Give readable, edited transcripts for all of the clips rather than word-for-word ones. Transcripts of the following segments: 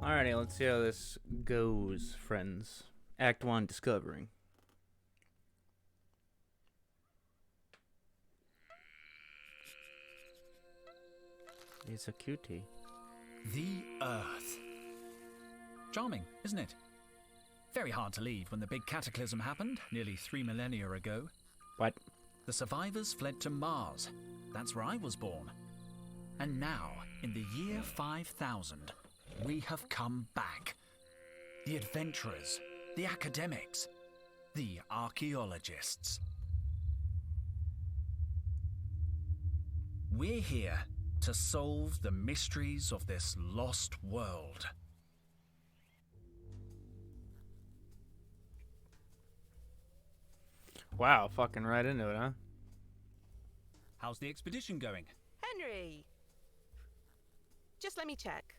Alrighty, let's see how this goes, friends. Act 1, Discovering. It's a cutie. The Earth. Charming, isn't it? Very hard to leave when the big cataclysm happened nearly 3 millennia ago. What? The survivors fled to Mars. That's where I was born. And now, in the year 5000, we have come back. The adventurers, the academics, the archaeologists. We're here to solve the mysteries of this lost world. Wow, fucking right into it, huh? How's the expedition going? Henry! Just let me check.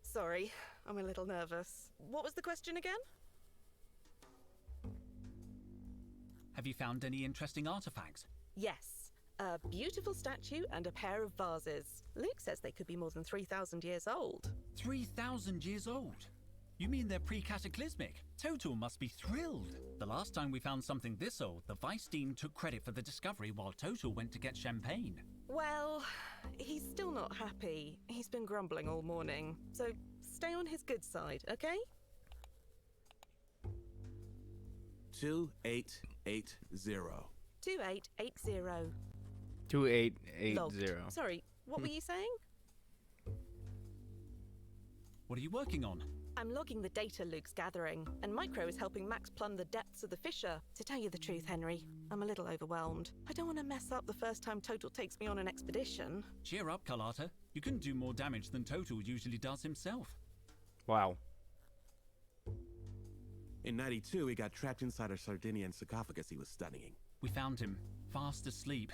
Sorry, I'm a little nervous. What was the question again? Have you found any interesting artifacts? Yes. A beautiful statue and a pair of vases. Luke says they could be more than 3,000 years old. 3,000 years old? You mean they're pre-cataclysmic? Total must be thrilled. The last time we found something this old, the Vice Dean took credit for the discovery while Total went to get champagne. Well, he's still not happy. He's been grumbling all morning. So stay on his good side, okay? 2880. 2880. 2880. Logged. Sorry, what were you saying? What are you working on? I'm logging the data Luke's gathering, and Micro is helping Max plumb the depths of the fissure. To tell you the truth, Henry, I'm a little overwhelmed. I don't want to mess up the first time Total takes me on an expedition. Cheer up, Carlotta. You can do more damage than Total usually does himself. Wow. In 92, he got trapped inside a Sardinian sarcophagus he was studying. We found him, fast asleep,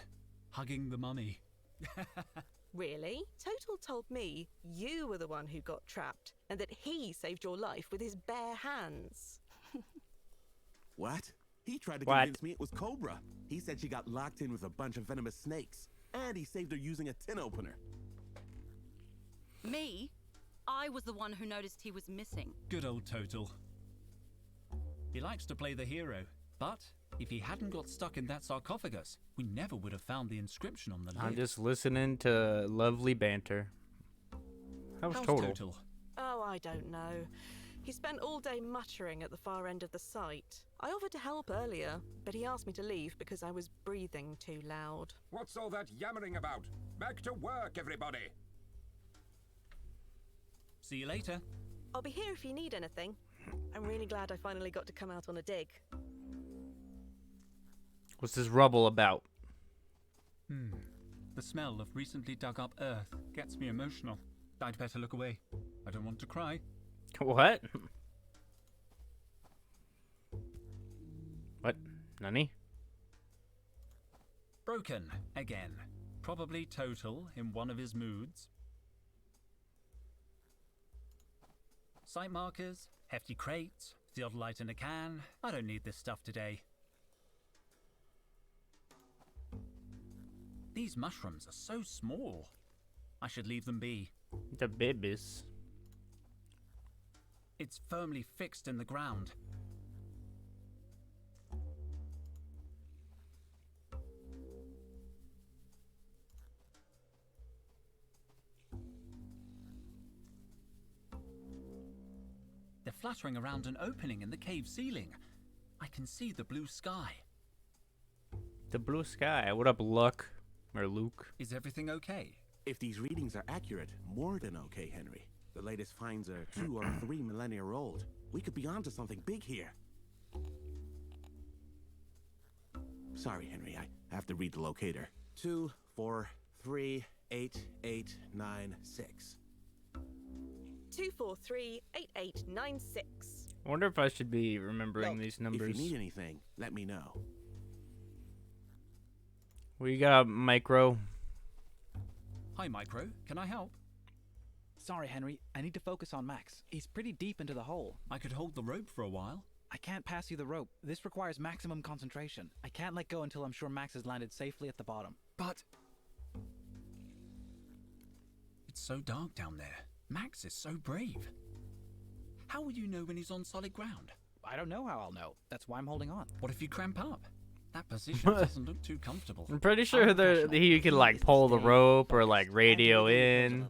hugging the mummy. Really? Total told me you were the one who got trapped, and that he saved your life with his bare hands. What? He tried to What? convince me it was Cobra. He said she got locked in with a bunch of venomous snakes, and he saved her using a tin opener. Me? I was the one who noticed he was missing. Good old Total. He likes to play the hero, but if he hadn't got stuck in that sarcophagus, we never would have found the inscription on the lid. I'm just listening to lovely banter. That was How's total. Oh, I don't know. He spent all day muttering at the far end of the site. I offered to help earlier, but he asked me to leave because I was breathing too loud. What's all that yammering about? Back to work, everybody! See you later. I'll be here if you need anything. I'm really glad I finally got to come out on a dig. What's this rubble about? The smell of recently dug up earth gets me emotional. I'd better look away. I don't want to cry. What? What? Nani? Broken again. Probably Total in one of his moods. Site markers, hefty crates, theodolite in a can. I don't need this stuff today. These mushrooms are so small. I should leave them be. The babies. It's firmly fixed in the ground. They're fluttering around an opening in the cave ceiling. I can see the blue sky. The blue sky. What up, Luck? Or Luke? Is everything okay? If these readings are accurate, more than okay, Henry. The latest finds are 2 or 3 millennia old. We could be onto something big here. Sorry, Henry, I have to read the locator. 2438896. 2438896. I wonder if I should be remembering Look, these numbers. If you need anything, let me know. We got Micro. Hi, Micro. Can I help? Sorry, Henry. I need to focus on Max. He's pretty deep into the hole. I could hold the rope for a while. I can't pass you the rope. This requires maximum concentration. I can't let go until I'm sure Max has landed safely at the bottom. But... it's so dark down there. Max is so brave. How will you know when he's on solid ground? I don't know how I'll know. That's why I'm holding on. What if you cramp up? That position doesn't look too comfortable. I'm pretty sure that he could like pull the rope or like radio in.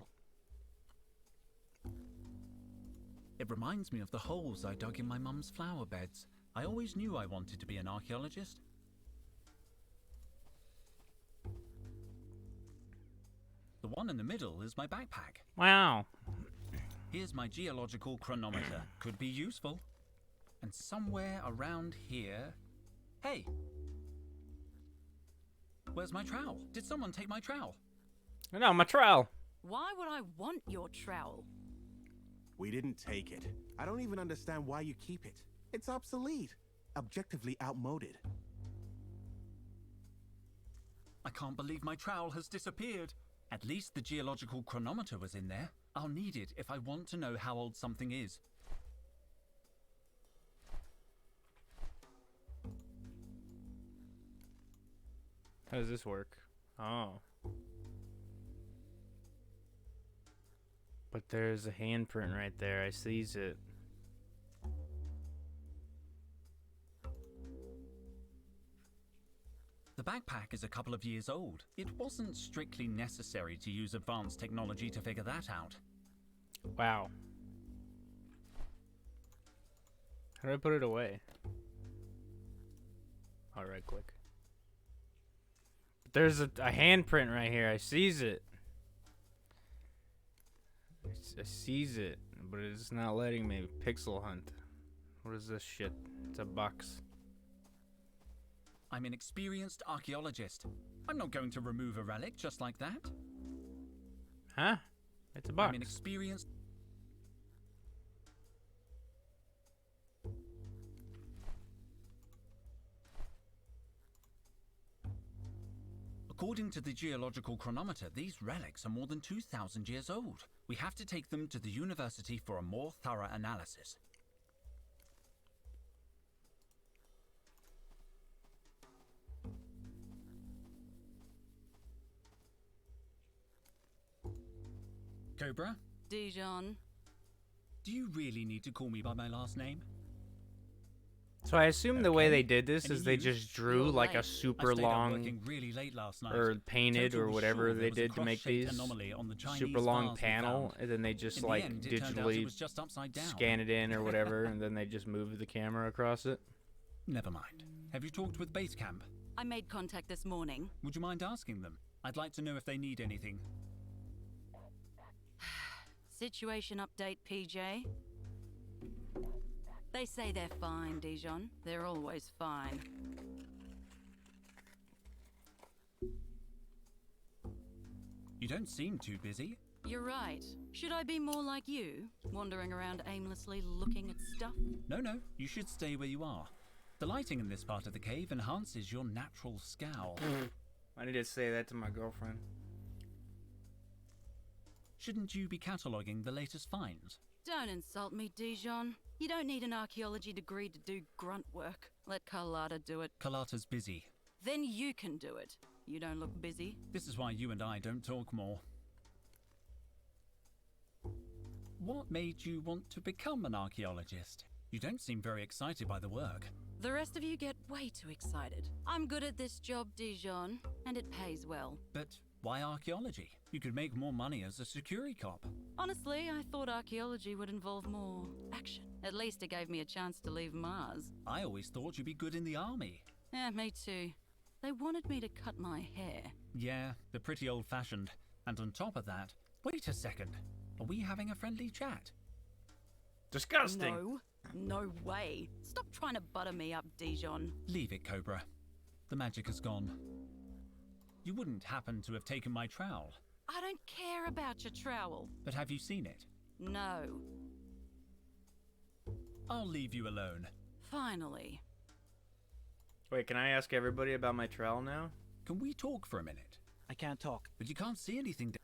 It reminds me of the holes I dug in my mum's flower beds. I always knew I wanted to be an archaeologist. The one in the middle is my backpack. Wow. Here's my geological chronometer. Could be useful. And somewhere around here... Hey! Where's my trowel? Did someone take my trowel? No, my trowel. Why would I want your trowel? We didn't take it. I don't even understand why you keep it. It's obsolete. Objectively outmoded. I can't believe my trowel has disappeared. At least the geological chronometer was in there. I'll need it if I want to know how old something is. How does this work? Oh. But there's a handprint right there. I sees it. The backpack is a couple of years old. It wasn't strictly necessary to use advanced technology to figure that out. Wow. How do I put it away? I'll right click. But there's a handprint right here. I sees it. I sees it, but it's not letting me pixel hunt. What is this shit? It's a box. I'm an experienced archaeologist. I'm not going to remove a relic just like that. Huh? It's a box. I'm an experienced... According to the geological chronometer, these relics are more than 2,000 years old. We have to take them to the university for a more thorough analysis. Cobra, Dijon. do you really need to call me by my last name? So I assume the way Okay. they did this Any is they news? just drew You're like a late. super I stayed up long working really late last night. or painted Total or was whatever sure they there was a did to make cross-shaped these anomaly on the Chinese super long vase we panel, found. and then they just In the like end, it turned out it digitally was just upside down. scan it in or whatever, and then they just move the camera across it. Never mind. Have you talked with base camp? I made contact this morning. Would you mind asking them? I'd like to know if they need anything. Situation update, PJ. They say they're fine, Dijon. They're always fine. You don't seem too busy. You're right. Should I be more like you, wandering around aimlessly looking at stuff? No, you should stay where you are. The lighting in this part of the cave enhances your natural scowl. I need to say that to my girlfriend. Shouldn't you be cataloguing the latest finds? Don't insult me, Dijon. You don't need an archaeology degree to do grunt work. Let Carlotta do it. Carlotta's busy. Then you can do it. You don't look busy. This is why you and I don't talk more. What made you want to become an archaeologist? You don't seem very excited by the work. The rest of you get way too excited. I'm good at this job, Dijon, and it pays well. But why archaeology? You could make more money as a security cop. Honestly, I thought archaeology would involve more action. At least it gave me a chance to leave Mars. I always thought you'd be good in the army. Yeah, me too. They wanted me to cut my hair. Yeah, they're pretty old-fashioned. And on top of that, wait a second. Are we having a friendly chat? Disgusting. No way. Stop trying to butter me up, Dijon. Leave it, Cobra. The magic has gone. You wouldn't happen to have taken my trowel, I don't care about your trowel. but have you seen it? No. I'll leave you alone. Finally. Wait, can I ask everybody about my trowel now? Can we talk for a minute? I can't talk. But you can't see anything.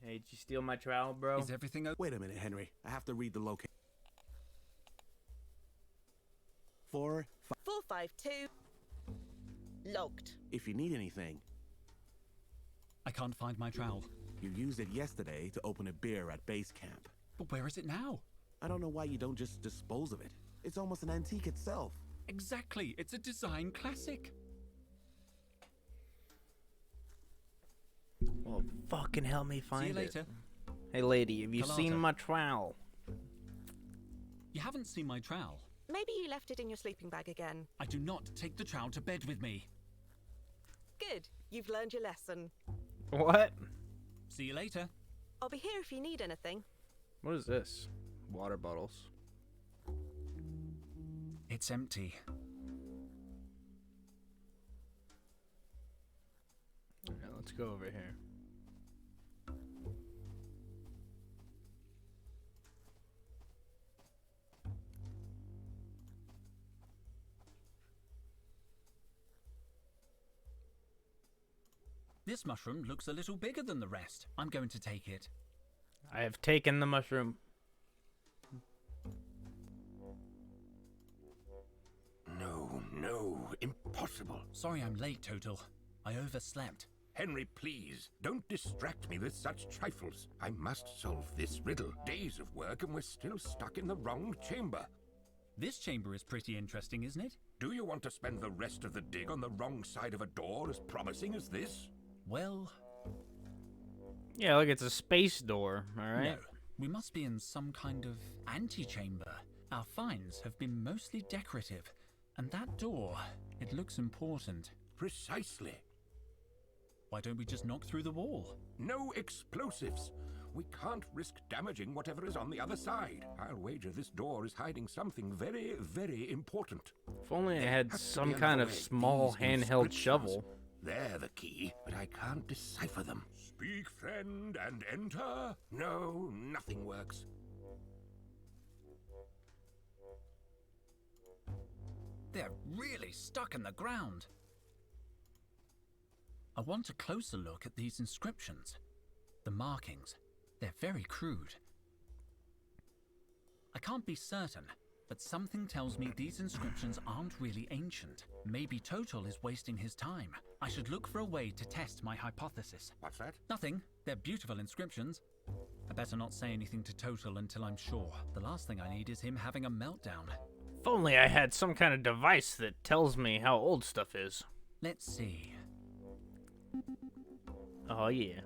Hey, did you steal my trowel, bro? Is everything okay? Wait a minute, Henry. I have to read the location. 4, 5. 452. Logged. If you need anything. I can't find my trowel. You used it yesterday to open a beer at base camp. But where is it now? I don't know why you don't just dispose of it. It's almost an antique itself. Exactly. It's a design classic. Well, fucking help me find See you it. later. Hey, lady, have you seen Colada. my trowel? You haven't seen my trowel. Maybe you left it in your sleeping bag again. I do not take the trowel to bed with me. Good. You've learned your lesson. What? See you later. I'll be here if you need anything. What is this? Water bottles. It's empty. Yeah, let's go over here. This mushroom looks a little bigger than the rest. I'm going to take it. I have taken the mushroom. No, no, impossible. Sorry I'm late, Total. I overslept. Henry, please, don't distract me with such trifles. I must solve this riddle. Days of work and we're still stuck in the wrong chamber. This chamber is pretty interesting, isn't it? Do you want to spend the rest of the dig on the wrong side of a door as promising as this? Well, Yeah, look, it's a space door, alright? no. We must be in some kind of antechamber. Our finds have been mostly decorative. And that door, it looks important. Precisely. Why don't we just knock through the wall? No explosives. We can't risk damaging whatever is on the other side. I'll wager this door is hiding something very, very important. If only I had Has to some be kind of another way. small These handheld inscriptions, shovel. They're the key, but I can't decipher them. Speak, friend, and enter? No, nothing works. They're really stuck in the ground. I want a closer look at these inscriptions. The markings, they're very crude. I can't be certain, but something tells me these inscriptions aren't really ancient. Maybe Total is wasting his time. I should look for a way to test my hypothesis. What's that? Nothing. They're beautiful inscriptions. I better not say anything to Total until I'm sure. The last thing I need is him having a meltdown. If only I had some kind of device that tells me how old stuff is. Let's see. Oh, yeah.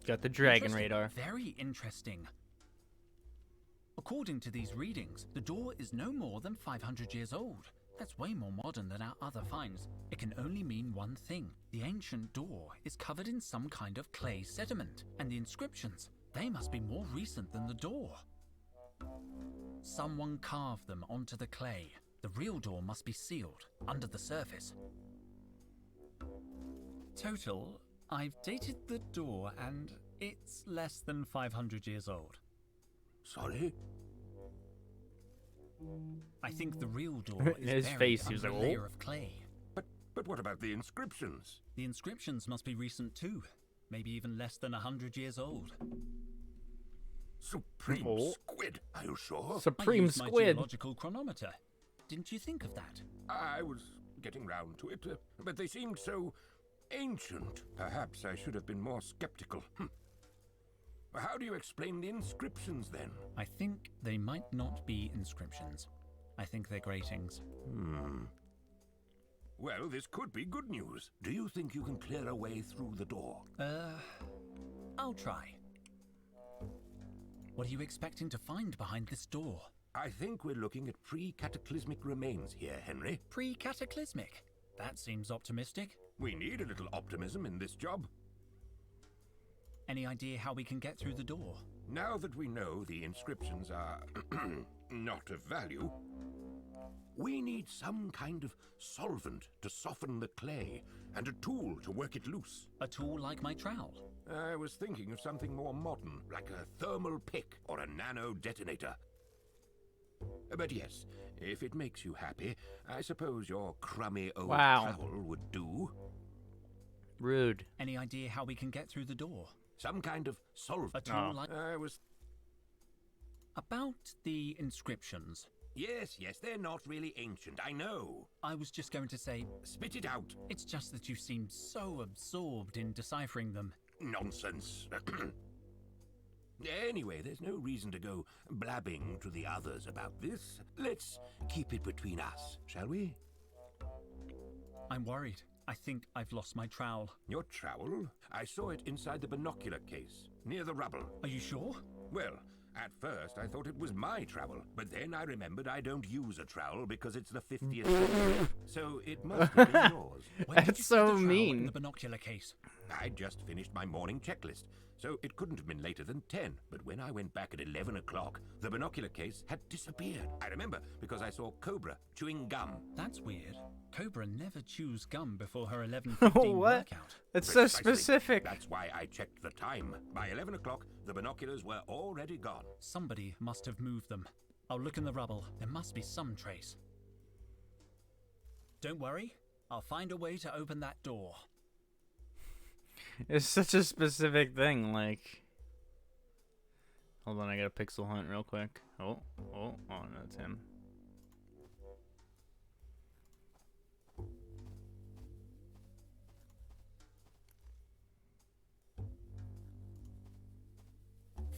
Got the dragon Interesting. radar. Very interesting. According to these readings, the door is no more than 500 years old. That's way more modern than our other finds. It can only mean one thing. The ancient door is covered in some kind of clay sediment, and the inscriptions, they must be more recent than the door. Someone carved them onto the clay. The real door must be sealed, under the surface. Total, I've dated the door and it's less than 500 years old. Sorry? I think the real door is His buried face, he was under like, a layer "Oh." of clay. But what about the inscriptions? The inscriptions must be recent too, maybe even less than 100 years old. Supreme Oh. squid, are you sure? I Supreme used my squid. geological chronometer. Didn't you think of that? I was getting round to it, but they seemed so ancient. Perhaps I should have been more skeptical. How do you explain the inscriptions then? I think they might not be inscriptions. I think they're gratings. Well, this could be good news. Do you think you can clear a way through the door? I'll try. What are you expecting to find behind this door? I think we're looking at pre-cataclysmic remains here, Henry. Pre-cataclysmic? That seems optimistic. We need a little optimism in this job. Any idea how we can get through the door? Now that we know the inscriptions are not of value, we need some kind of solvent to soften the clay and a tool to work it loose. A tool like my trowel? I was thinking of something more modern, like a thermal pick or a nano detonator. But yes, if it makes you happy, I suppose your crummy old Wow. trowel would do. Rude. Any idea how we can get through the door? Some kind of A solvent. tool like... I was... About the inscriptions. Yes, they're not really ancient, I know. I was just going to say, Spit it out. it's just that you seemed so absorbed in deciphering them. Nonsense. Anyway, there's no reason to go blabbing to the others about this. Let's keep it between us, shall we? I'm worried. I think I've lost my trowel. Your trowel? I saw it inside the binocular case, near the rubble. Are you sure? Well, at first I thought it was my trowel, but then I remembered I don't use a trowel because it's the 50th century, so it must have been yours. When did That's you see so the trowel in mean. the binocular case? I'd just finished my morning checklist, so it couldn't have been later than 10. But when I went back at 11 o'clock, the binocular case had disappeared. I remember because I saw Cobra chewing gum. That's weird. Cobra never chews gum before her 11:15 What? workout. It's so Precisely. specific. That's why I checked the time. By 11 o'clock, the binoculars were already gone. Somebody must have moved them. I'll look in the rubble. There must be some trace. Don't worry. I'll find a way to open that door. It's such a specific thing, like... Hold on, I gotta pixel hunt real quick. Oh, no, it's him.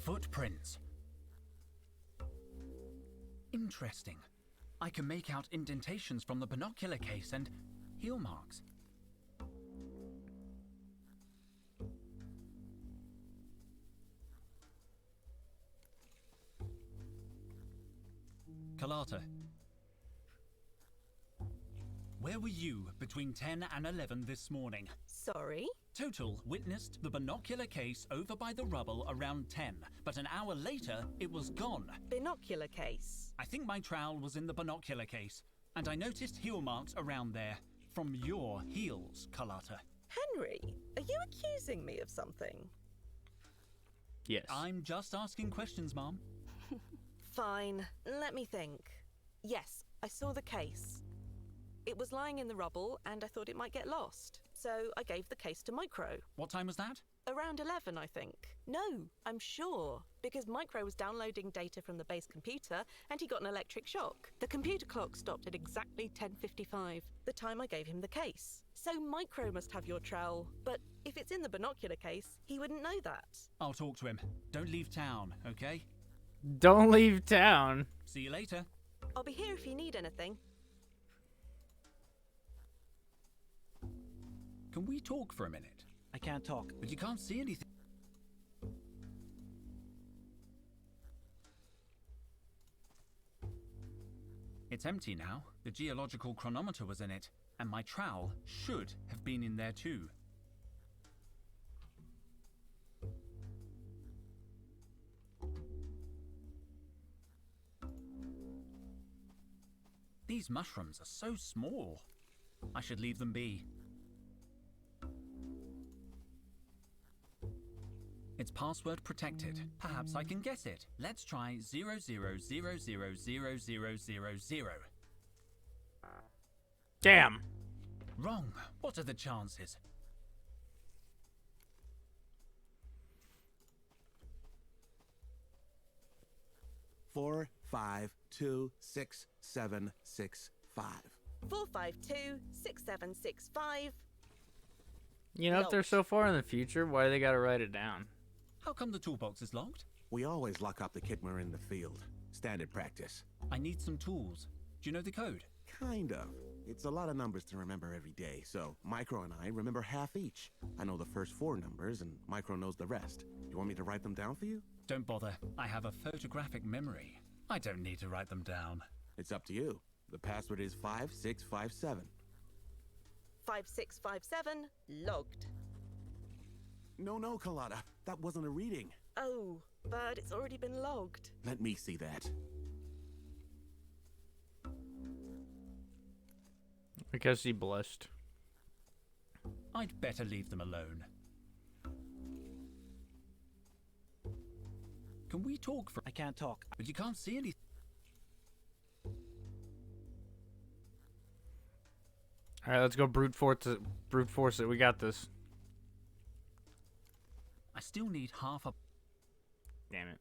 Footprints. Interesting. I can make out indentations from the binocular case and heel marks. Kalata. Where were you between 10 and 11 this morning? Sorry? Total witnessed the binocular case over by the rubble around 10, but an hour later it was gone. Binocular case. I think my trowel was in the binocular case, and I noticed heel marks around there. From your heels, Kalata. Henry, are you accusing me of something? Yes. I'm just asking questions, Mom. Fine, let me think. Yes, I saw the case. It was lying in the rubble and I thought it might get lost. So I gave the case to Micro. What time was that? Around 11, I think. No, I'm sure. Because Micro was downloading data from the base computer and he got an electric shock. The computer clock stopped at exactly 10:55, the time I gave him the case. So Micro must have your trowel. But if it's in the binocular case, he wouldn't know that. I'll talk to him. Don't leave town, okay? Don't leave town. See you later. I'll be here if you need anything. Can we talk for a minute? I can't talk. But you can't see anything. It's empty now. The geological chronometer was in it, and my trowel should have been in there too. These mushrooms are so small. I should leave them be. It's password protected. Perhaps I can guess it. Let's try 00000000. Damn. Wrong. What are the chances? Four, 5, 2, 6, 7, 6, 5. 452-6765. You know, if they're so far in the future, why they gotta write it down? How come the toolbox is locked? We always lock up the kit when we're in the field. Standard practice. I need some tools. Do you know the code? Kind of. It's a lot of numbers to remember every day, so Micro and I remember half each. I know the first 4 numbers, and Micro knows the rest. You want me to write them down for you? Don't bother. I have a photographic memory. I don't need to write them down. It's up to you. The password is 5657. 5657 logged. No, Kalata. That wasn't a reading. Oh, but it's already been logged. Let me see that. I guess he blushed. I'd better leave them alone. Can we talk for... I can't talk. But you can't see anything. All right, let's go brute force it. We got this. I still need half a... Damn it.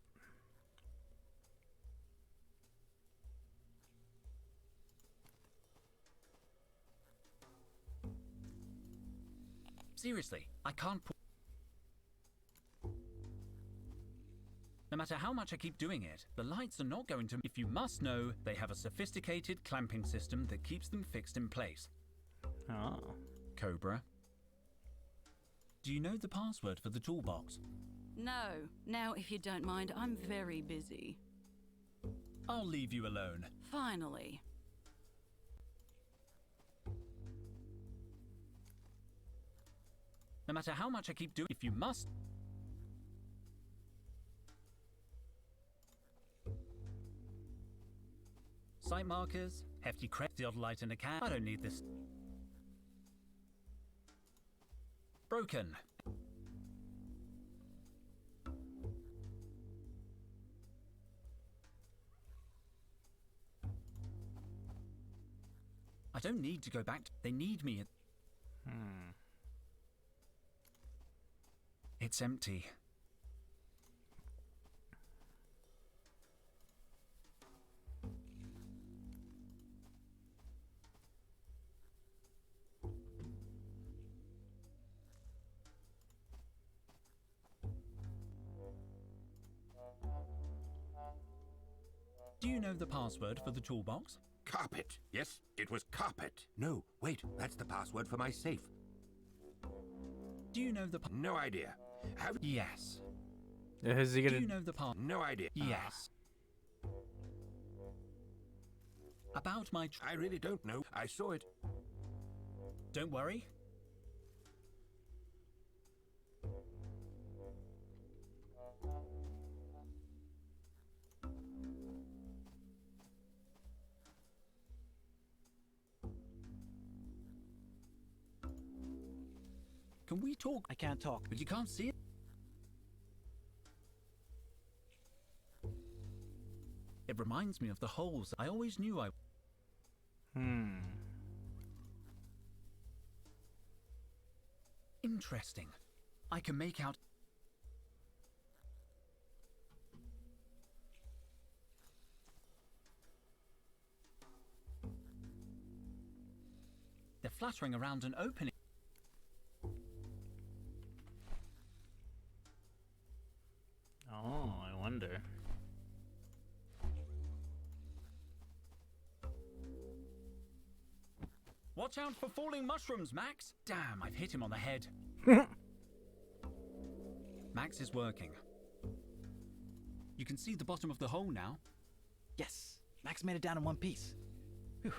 Seriously, I can't pull. No matter how much I keep doing it, the lights are not going to. If you must know, they have a sophisticated clamping system that keeps them fixed in place. Oh. Cobra. Do you know the password for the toolbox? No. Now, if you don't mind, I'm very busy. I'll leave you alone. Finally. No matter how much I keep doing, if you must. Site markers, hefty crest, the odd light in a can. I don't need this. Broken. I don't need to go back. They need me. It's empty. Do you know the password for the toolbox? Carpet. Yes, it was carpet. No, wait, that's the password for my safe. Do you know the No idea. Have Yes. Is he Do gonna? you know the part? no idea. Yes. About my I really don't know. I saw it. Don't worry. Can we talk? I can't talk. But you can't see it. It reminds me of the holes. I always knew I. Interesting. I can make out. They're fluttering around an opening. Oh, I wonder. Watch out for falling mushrooms, Max! Damn, I've hit him on the head. Max is working. You can see the bottom of the hole now. Yes, Max made it down in one piece. Whew.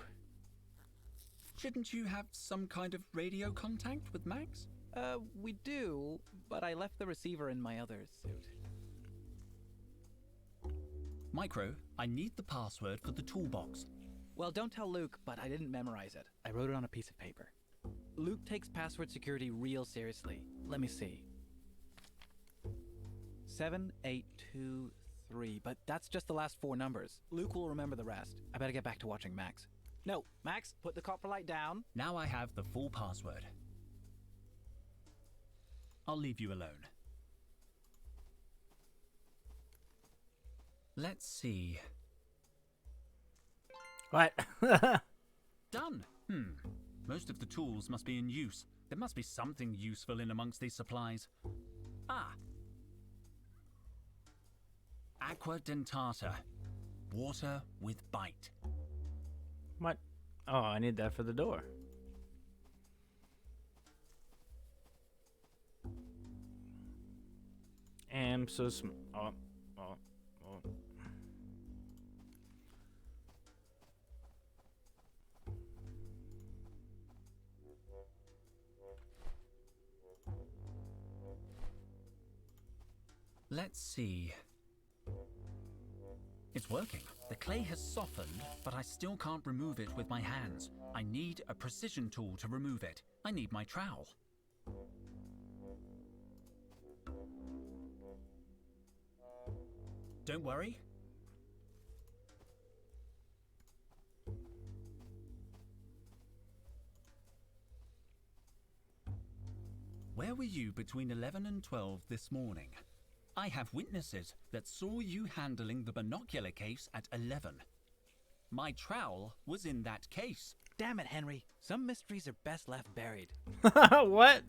Shouldn't you have some kind of radio contact with Max? We do, but I left the receiver in my other suit. Micro, I need the password for the toolbox. Well, don't tell Luke, but I didn't memorize it. I wrote it on a piece of paper. Luke takes password security real seriously. Let me see. 7823, but that's just the last four numbers. Luke will remember the rest. I better get back to watching Max. No, Max, put the copper light down. Now I have the full password. I'll leave you alone. Let's see. What? Done. Most of the tools must be in use. There must be something useful in amongst these supplies. Ah. Aqua dentata. Water with bite. What? Oh, I need that for the door. Am so oh. Let's see. It's working. The clay has softened, but I still can't remove it with my hands. I need a precision tool to remove it. I need my trowel. Don't worry. Where were you between 11 and 12 this morning? I have witnesses that saw you handling the binocular case at 11. My trowel was in that case. Damn it, Henry. Some mysteries are best left buried. What?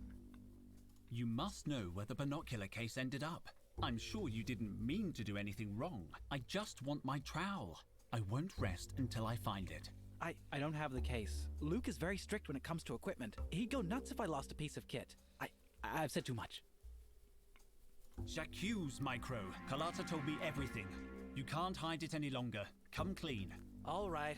You must know where the binocular case ended up. I'm sure you didn't mean to do anything wrong. I just want my trowel. I won't rest until I find it. I don't have the case. Luke is very strict when it comes to equipment. He'd go nuts if I lost a piece of kit. I've said too much. J'accuse, Micro. Carlotta told me everything. You can't hide it any longer. Come clean. All right.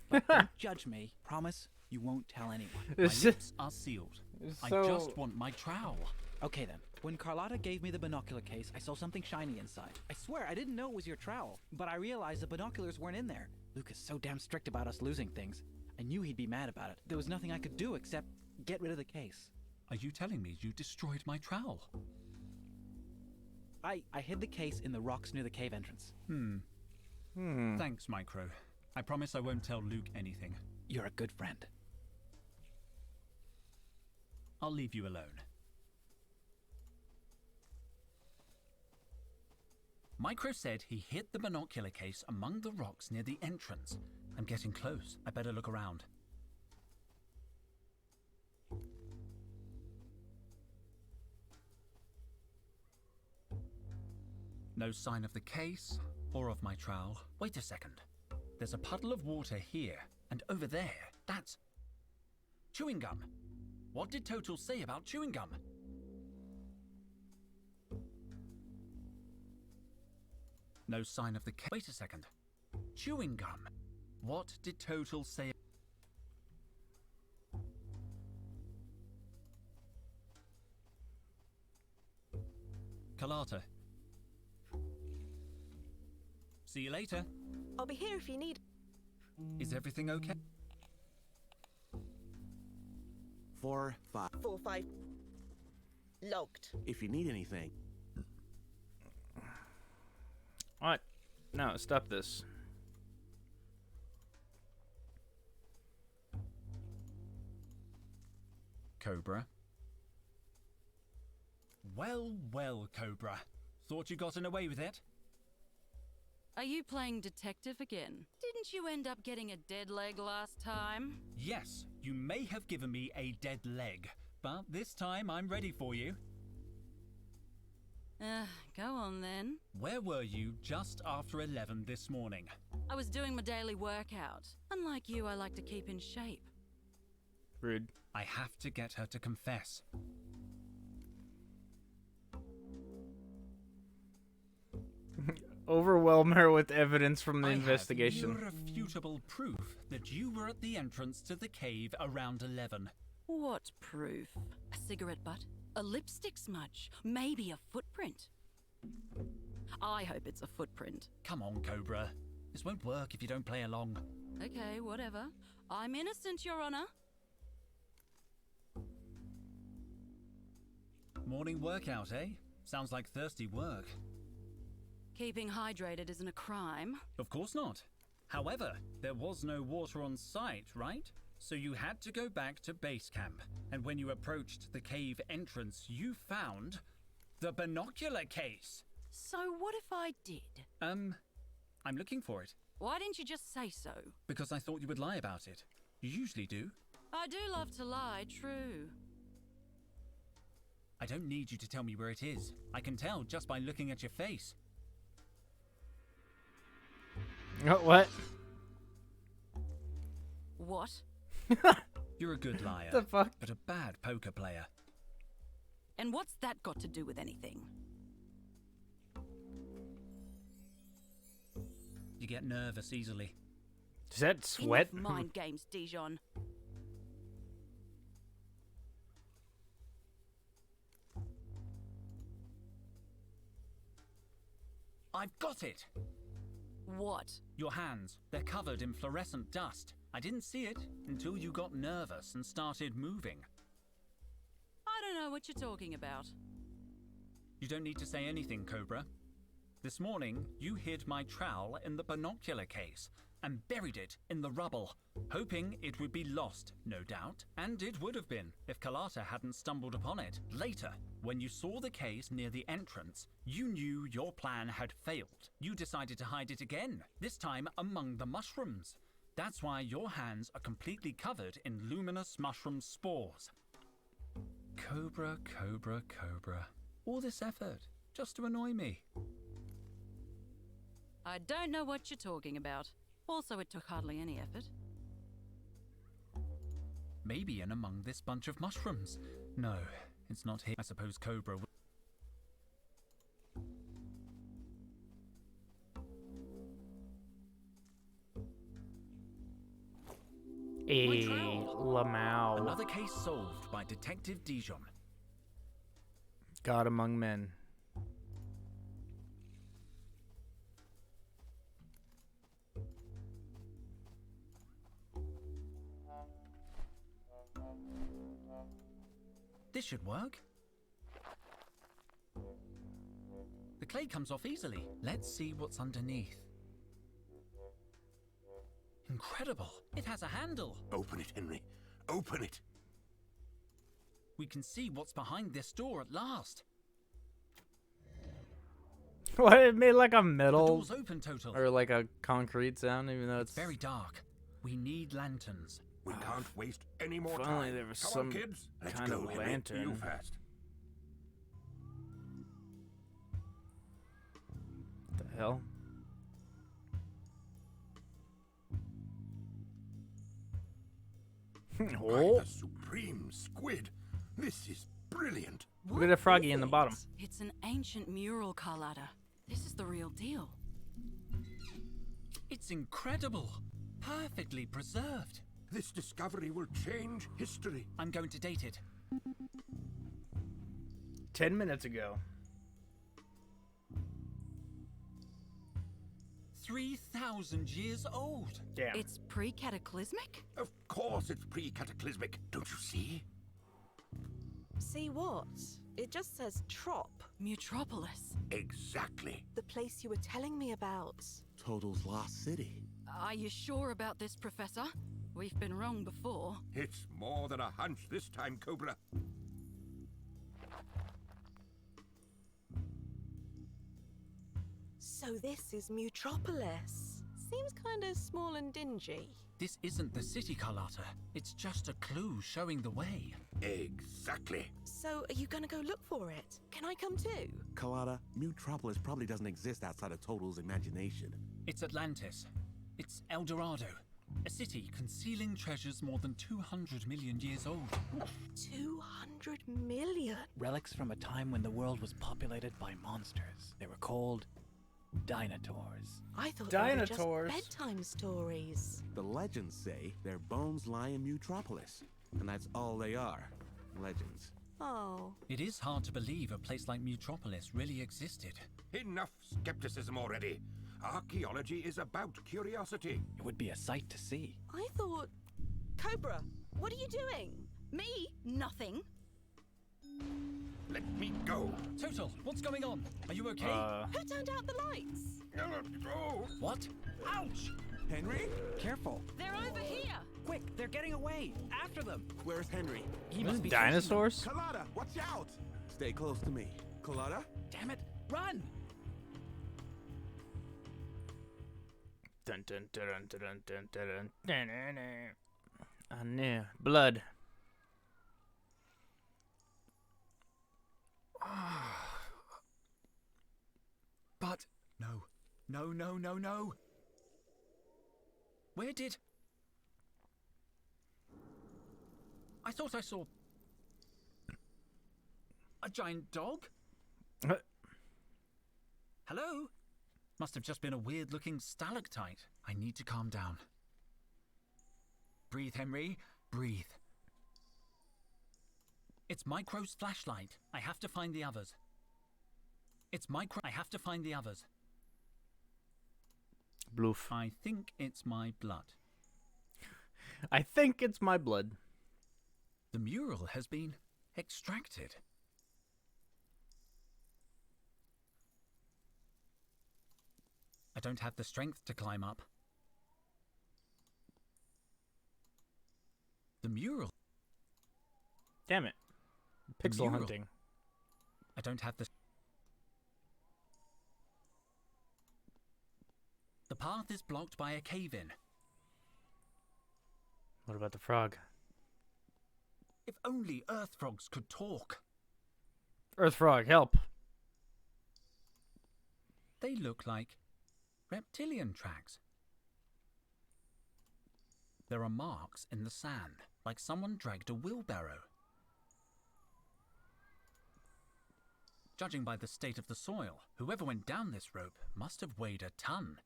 But don't judge me. Promise you won't tell anyone. My lips are sealed. I So- just want my trowel. Okay then. When Carlotta gave me the binocular case, I saw something shiny inside. I swear I didn't know it was your trowel, but I realized the binoculars weren't in there. Luke is so damn strict about us losing things. I knew he'd be mad about it. There was nothing I could do except get rid of the case. Are you telling me you destroyed my trowel? I hid the case in the rocks near the cave entrance. Thanks, Micro. I promise I won't tell Luke anything. You're a good friend. I'll leave you alone. Micro said he hid the binocular case among the rocks near the entrance. I'm getting close. I better look around. No sign of the case or of my trowel. Wait a second. There's a puddle of water here and over there. That's chewing gum. What did Total say about chewing gum? No sign of the case. Wait a second. Chewing gum. What did Total say? Carlotta. See you later. I'll be here if you need. Is everything okay? 4, 5. 4, 5. Logged. If you need anything. What? No, stop this. Cobra. Well, Cobra. Thought you gotten away with it? Are you playing detective again? Didn't you end up getting a dead leg last time? Yes, you may have given me a dead leg, but this time I'm ready for you. Go on then. Where were you just after 11 this morning? I was doing my daily workout. Unlike you, I like to keep in shape. Rude. I have to get her to confess. Overwhelm her with evidence from the I investigation. have irrefutable proof that you were at the entrance to the cave around 11. What proof? A cigarette butt? A lipstick smudge? Maybe a footprint? I hope it's a footprint. Come on, Cobra. This won't work if you don't play along. Okay, whatever. I'm innocent, Your Honor. Morning workout, eh? Sounds like thirsty work. Keeping hydrated isn't a crime. Of course not. However, there was no water on site, right? So you had to go back to base camp. And when you approached the cave entrance, you found the binocular case. So what if I did? I'm looking for it. Why didn't you just say so? Because I thought you would lie about it. You usually do. I do love to lie, true. I don't need you to tell me where it is. I can tell just by looking at your face. Oh, what? What? You're a good liar. The fuck? But a bad poker player. And what's that got to do with anything? You get nervous easily. Is that sweat? Enough mind games, Dijon. I've got it! What? Your hands, they're covered in fluorescent dust. I didn't see it until you got nervous and started moving. I don't know what you're talking about. You don't need to say anything, Cobra. This morning, you hid my trowel in the binocular case and buried it in the rubble, hoping it would be lost, no doubt. And it would have been if Carlotta hadn't stumbled upon it. Later, when you saw the case near the entrance, you knew your plan had failed. You decided to hide it again, this time among the mushrooms. That's why your hands are completely covered in luminous mushroom spores. Cobra, Cobra, Cobra. All this effort just to annoy me. I don't know what you're talking about. Also, it took hardly any effort. Maybe in among this bunch of mushrooms. No, it's not here. I suppose Cobra will. Hey, trowel. Lamau. Another case solved by Detective Dijon. God among men. This should work. The clay comes off easily. Let's see what's underneath. Incredible. It has a handle. Open it, Henry. Open it. We can see what's behind this door at last. What? It made like a The metal door's open, Total. or like a concrete sound, even though it's Very dark. We need lanterns. We can't waste any more if time. only there was Come some on, kids. Let's kind go, of Henry. lantern. You fast. What the hell? By Oh, the supreme squid. This is brilliant. look at the froggy in the bottom. It's an ancient mural, Carlotta. This is the real deal. It's incredible. Perfectly preserved. This discovery will change history. I'm going to date it. 10 minutes ago. 3,000 years old. Damn. It's pre-cataclysmic? Of course it's pre-cataclysmic. Don't you see? See what? It just says Trop, Mutropolis. Exactly. the place you were telling me about. Total's lost city. Are you sure about this, Professor? We've been wrong before. It's more than a hunch this time, Cobra. So this is Mutropolis. Seems kind of small and dingy. This isn't the city, Carlotta. It's just a clue showing the way. Exactly. So are you gonna go look for it? Can I come too? Colada, Mutropolis probably doesn't exist outside of Total's imagination. It's Atlantis. It's El Dorado. A city concealing treasures more than 200 million years old. 200 million. Relics from a time when the world was populated by monsters. They were called Dinotaurs. I thought they were just Dinotaurs. bedtime stories. The legends say their bones lie in Mutropolis, and that's all they are. Legends. Oh, It is hard to believe a place like Mutropolis really existed. Enough skepticism already. Archaeology is about curiosity. It would be a sight to see. I thought... Cobra, what are you doing? Me? Nothing. Let me go. Total, what's going on? Are you okay? Who turned out the lights? Go. What? Ouch! Henry? Careful! They're over here. Quick, they're getting away! After them! Where's Henry? He Those must be chasing them. dinosaurs? Colada, watch out! Stay close to me. Colada? Damn it! Run! Dun, dun, dun, dun, dun, dun, dun, dun, dun, dun, dun. I knew. Blood. But no. No, no, no, no. Where did... I thought I saw... a giant dog? Hello? Must have just been a weird-looking stalactite. I need to calm down. Breathe, Henry. Breathe. It's Micro's flashlight. I have to find the others. It's Micro... I have to find the others. Bloof. I think it's my blood. I think it's my blood. The mural has been extracted. I don't have the strength to climb up. The mural. Damn it. Pixel mural. hunting. I don't have the... The path is blocked by a cave-in. What about the frog? If only earth frogs could talk. Earth frog, help. They look like reptilian tracks. There are marks in the sand, like someone dragged a wheelbarrow. Judging by the state of the soil, whoever went down this rope must have weighed a ton.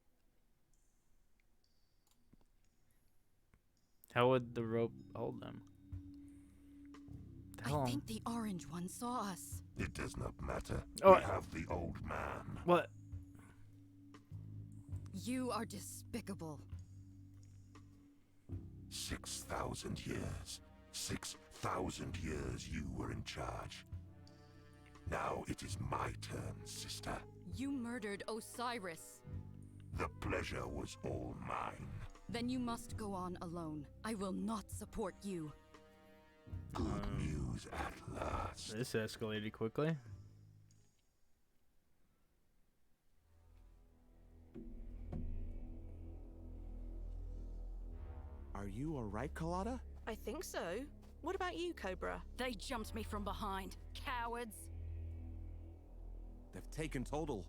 How would the rope hold them? I think the orange one saw us. It does not matter. Oh. We have the old man. What? You are despicable. 6,000 years. 6,000 years you were in charge. Now it is my turn, sister. You murdered Osiris. The pleasure was all mine. Then you must go on alone. I will not support you. Good news at last. This escalated quickly. Are you alright, Carlotta? I think so. What about you, Cobra? They jumped me from behind. Cowards. They've taken Total.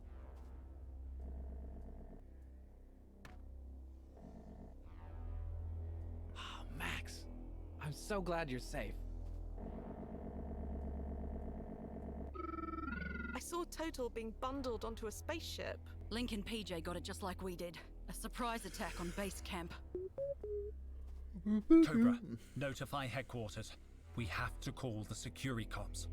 Oh, Max, I'm so glad you're safe. I saw Total being bundled onto a spaceship. Link and PJ got it just like we did. A surprise attack on base camp. Cobra, notify headquarters. We have to call the security cops.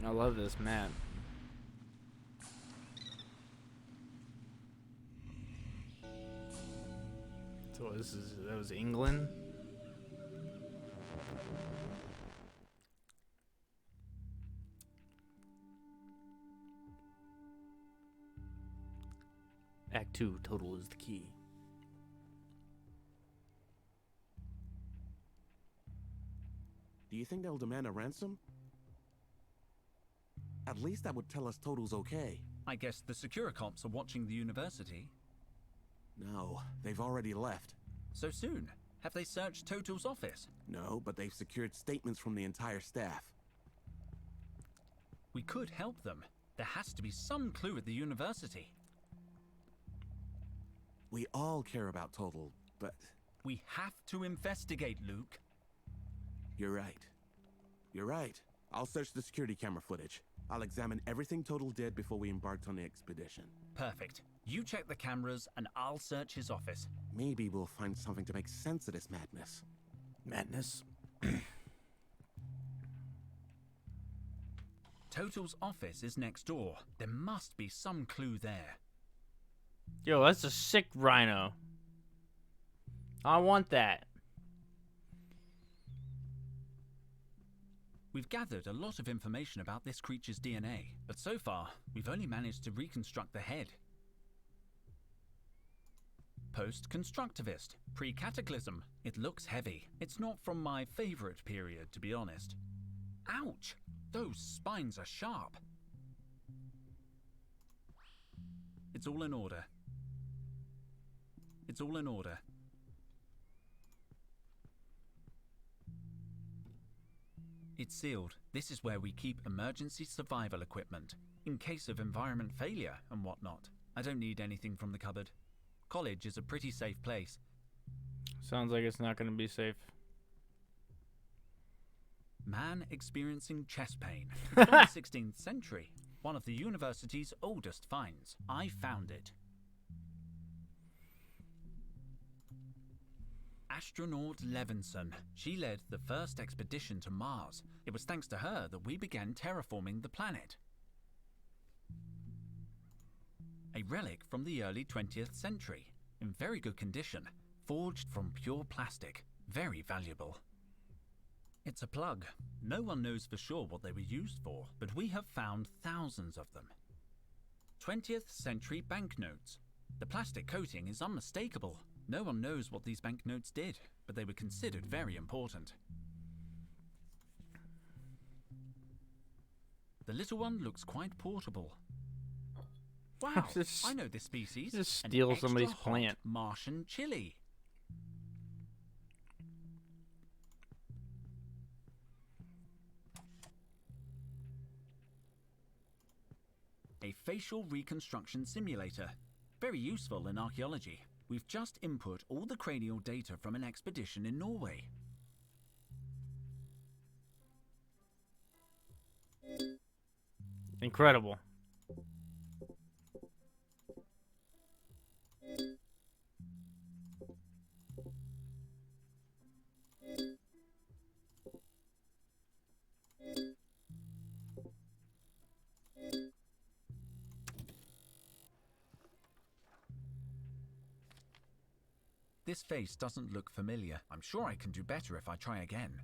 I love this map. So that was England. Act 2, Total is the key. Do you think they'll demand a ransom? At least that would tell us Total's okay. I guess the Securicops are watching the university. No, they've already left. So soon? Have they searched Total's office? No, but they've secured statements from the entire staff. We could help them. There has to be some clue at the university. We all care about Total, but We have to investigate, Luke. you're right. You're right. I'll search the security camera footage. I'll examine everything Total did before we embarked on the expedition. Perfect. You check the cameras and I'll search his office. Maybe we'll find something to make sense of this madness. Madness. Total's office is next door. There must be some clue there. Yo, that's a sick rhino. I want that. We've gathered a lot of information about this creature's DNA, but so far, we've only managed to reconstruct the head. Post-constructivist, pre-cataclysm. It looks heavy. It's not from my favorite period, to be honest. Ouch! Those spines are sharp. It's all in order. It's all in order. It's sealed. This is where we keep emergency survival equipment, in case of environment failure and whatnot. I don't need anything from the cupboard. College is a pretty safe place. Sounds like it's not going to be safe. Man experiencing chest pain. From the 16th century. One of the university's oldest finds. I found it. Astronaut Levinson. She led the first expedition to Mars. It was thanks to her that we began terraforming the planet. A relic from the early 20th century. In very good condition. Forged from pure plastic. Very valuable. It's a plug. No one knows for sure what they were used for, but we have found thousands of them. 20th century banknotes. The plastic coating is unmistakable. No one knows what these banknotes did, but they were considered very important. The little one looks quite portable. Wow, Just- I know this species. just An steal somebody's extra hot plant. Martian chili. A facial reconstruction simulator. Very useful in archaeology. We've just input all the cranial data from an expedition in Norway. Incredible. This face doesn't look familiar. I'm sure I can do better if I try again.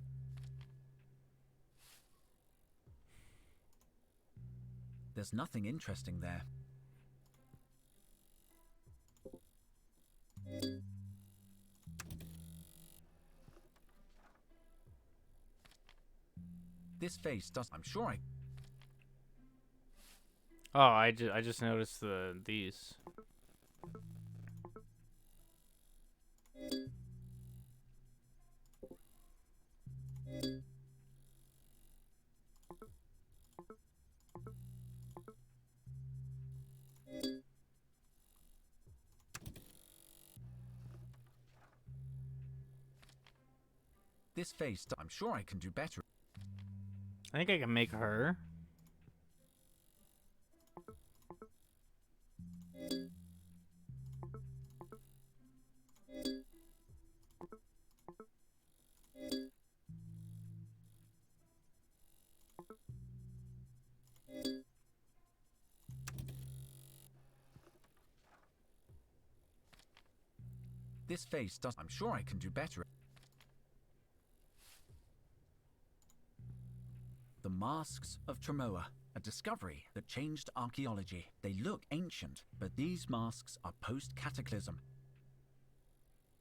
There's nothing interesting there. This face does. I'm sure I. Oh, I just noticed these. This face. I'm sure I can do better. I think I can make her. This face does. I'm sure I can do better. The Masks of Tremoa, a discovery that changed archaeology. They look ancient, but these masks are post-cataclysm.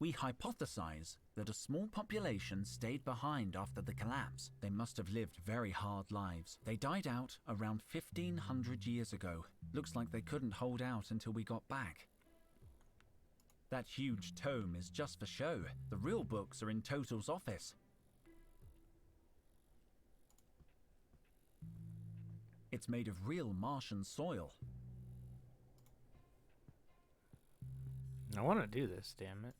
We hypothesize that a small population stayed behind after the collapse. They must have lived very hard lives. They died out around 1500 years ago. Looks like they couldn't hold out until we got back. That huge tome is just for show. The real books are in Total's office. It's made of real Martian soil. I want to do this, damn it.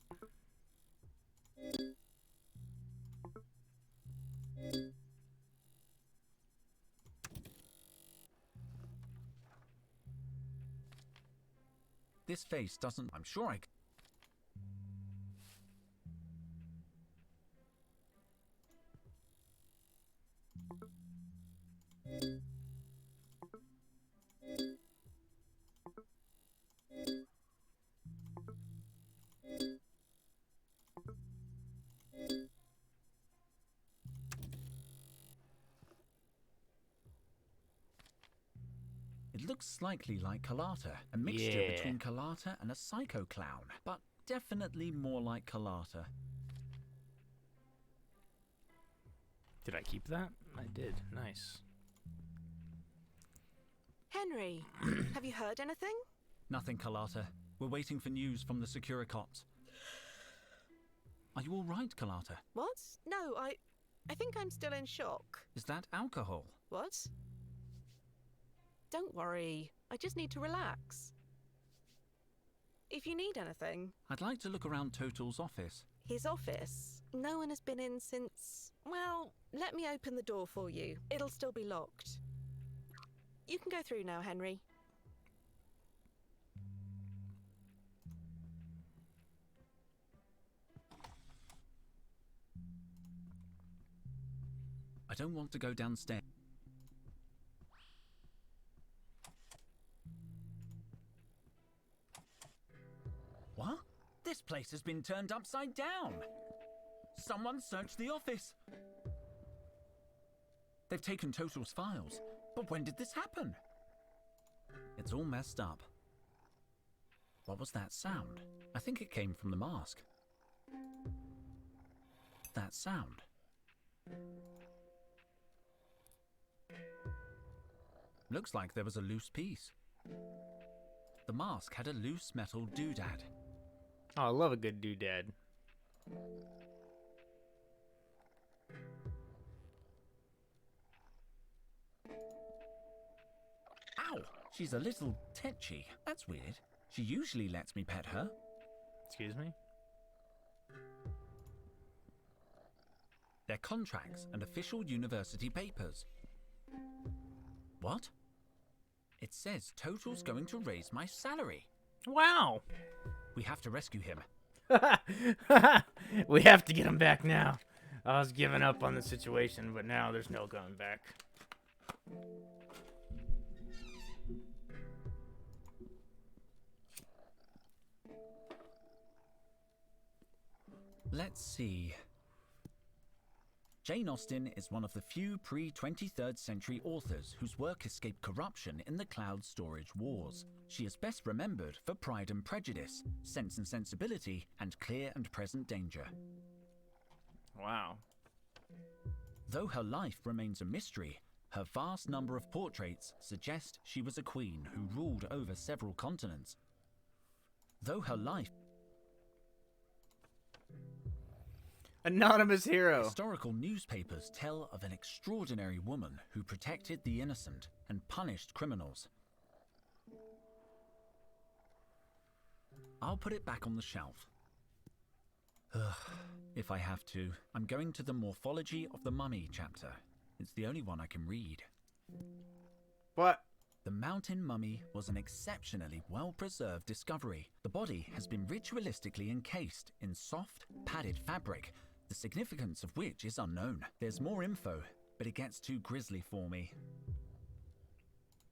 This face doesn't. I'm sure I. It looks slightly like Kalata, a mixture Yeah. between Kalata and a psycho clown, but definitely more like Kalata. Did I keep that? I did. Nice. Henry, have you heard anything? Nothing, Kalata. We're waiting for news from the Securicops. Are you all right, Kalata? What? No, I think I'm still in shock. Is that alcohol? What? Don't worry. I just need to relax. If you need anything. I'd like to look around Total's office. His office? No one has been in since... Well, let me open the door for you. It'll still be locked. You can go through now, Henry. I don't want to go downstairs. What? This place has been turned upside down. Someone searched the office. They've taken Total's files. But when did this happen? It's all messed up. What was that sound? I think it came from the mask. That sound. Looks like there was a loose piece. The mask had a loose metal doodad. Oh, I love a good doodad. Ow! She's a little tetchy. That's weird. She usually lets me pet her. Excuse me? Their contracts and official university papers. What? It says Total's going to raise my salary. Wow! We have to rescue him. We have to get him back now. I was giving up on the situation, but now there's no going back. Let's see. Jane Austen is one of the few pre-23rd century authors whose work escaped corruption in the cloud storage wars. She is best remembered for Pride and Prejudice, Sense and Sensibility, and Clear and Present Danger. Wow. Though her life remains a mystery, her vast number of portraits suggest she was a queen who ruled over several continents. Though her life... Anonymous hero. Historical newspapers tell of an extraordinary woman who protected the innocent and punished criminals. I'll put it back on the shelf. Ugh, if I have to, I'm going to the Morphology of the Mummy chapter. It's the only one I can read. What? The mountain mummy was an exceptionally well-preserved discovery. The body has been ritualistically encased in soft, padded fabric, the significance of which is unknown. There's more info, but it gets too grisly for me.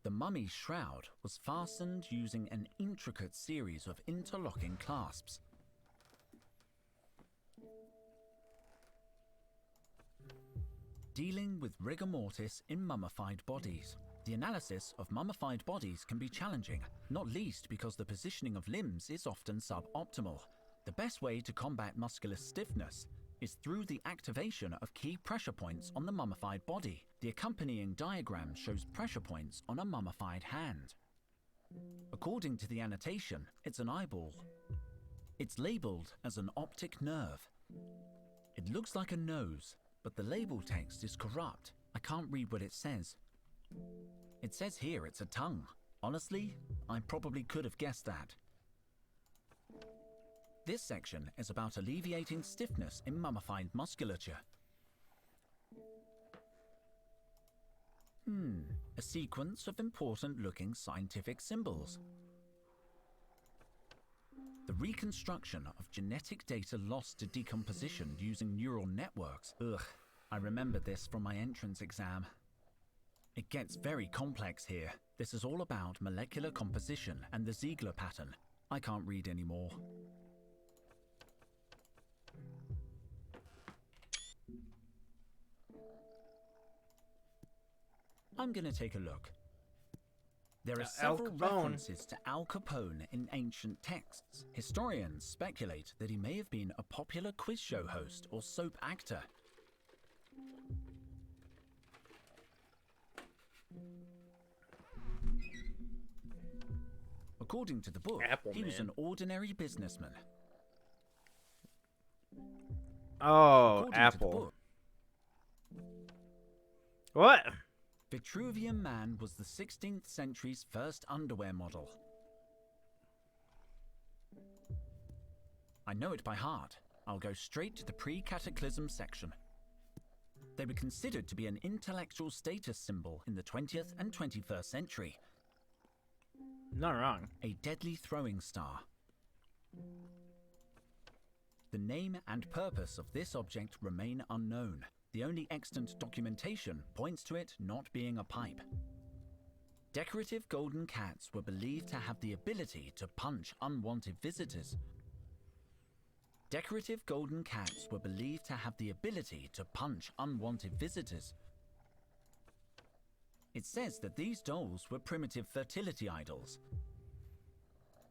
The mummy's shroud was fastened using an intricate series of interlocking clasps. Dealing with rigor mortis in mummified bodies. The analysis of mummified bodies can be challenging, not least because the positioning of limbs is often suboptimal. The best way to combat muscular stiffness is through the activation of key pressure points on the mummified body. The accompanying diagram shows pressure points on a mummified hand. According to the annotation, it's an eyeball. It's labeled as an optic nerve. It looks like a nose, but the label text is corrupt. I can't read what it says. It says here it's a tongue. Honestly, I probably could have guessed that. This section is about alleviating stiffness in mummified musculature. A sequence of important-looking scientific symbols. The reconstruction of genetic data lost to decomposition using neural networks. Ugh, I remember this from my entrance exam. It gets very complex here. This is all about molecular composition and the Ziegler pattern. I can't read anymore. I'm gonna take a look. There are several references to Al Capone in ancient texts. Historians speculate that he may have been a popular quiz show host or soap actor. According to the book, he was an ordinary businessman. Oh, Apple. What? Vitruvian Man was the 16th century's first underwear model. I know it by heart. I'll go straight to the pre-cataclysm section. They were considered to be an intellectual status symbol in the 20th and 21st century. Not wrong. A deadly throwing star. The name and purpose of this object remain unknown. The only extant documentation points to it not being a pipe. Decorative golden cats were believed to have the ability to punch unwanted visitors. Decorative golden cats were believed to have the ability to punch unwanted visitors. It says that these dolls were primitive fertility idols.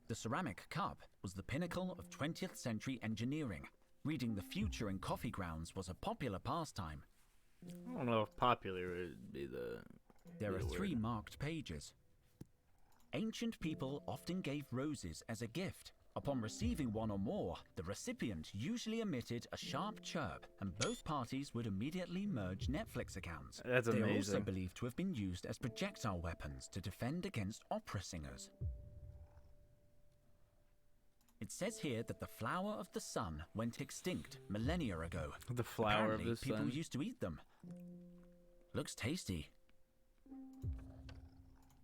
The ceramic cup was the pinnacle of 20th century engineering. Reading the future in coffee grounds was a popular pastime. I don't know if popular would be the There are Little 3 word. marked pages. Ancient people often gave roses as a gift. Upon receiving one or more, the recipient usually emitted a sharp chirp, and both parties would immediately merge Netflix accounts. That's They are also amazing. believed to have been used as projectile weapons to defend against opera singers. It says here that the flower of the sun went extinct millennia ago. The flower of Apparently, the people sun. used to eat them. Looks tasty.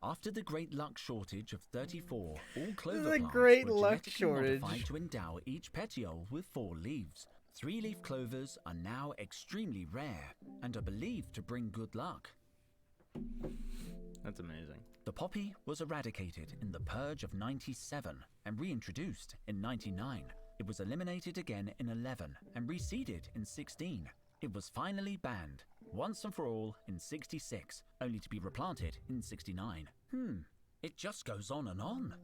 After the Great Luck Shortage of 34, all clover The plants Great were Luck genetically modified Shortage. to endow each petiole with 4 leaves. 3-leaf clovers are now extremely rare and are believed to bring good luck. That's amazing. The poppy was eradicated in the Purge of 97 and reintroduced in 99. It was eliminated again in 11 and reseeded in 16. It was finally banned, once and for all, in 66, only to be replanted in 69. It just goes on and on.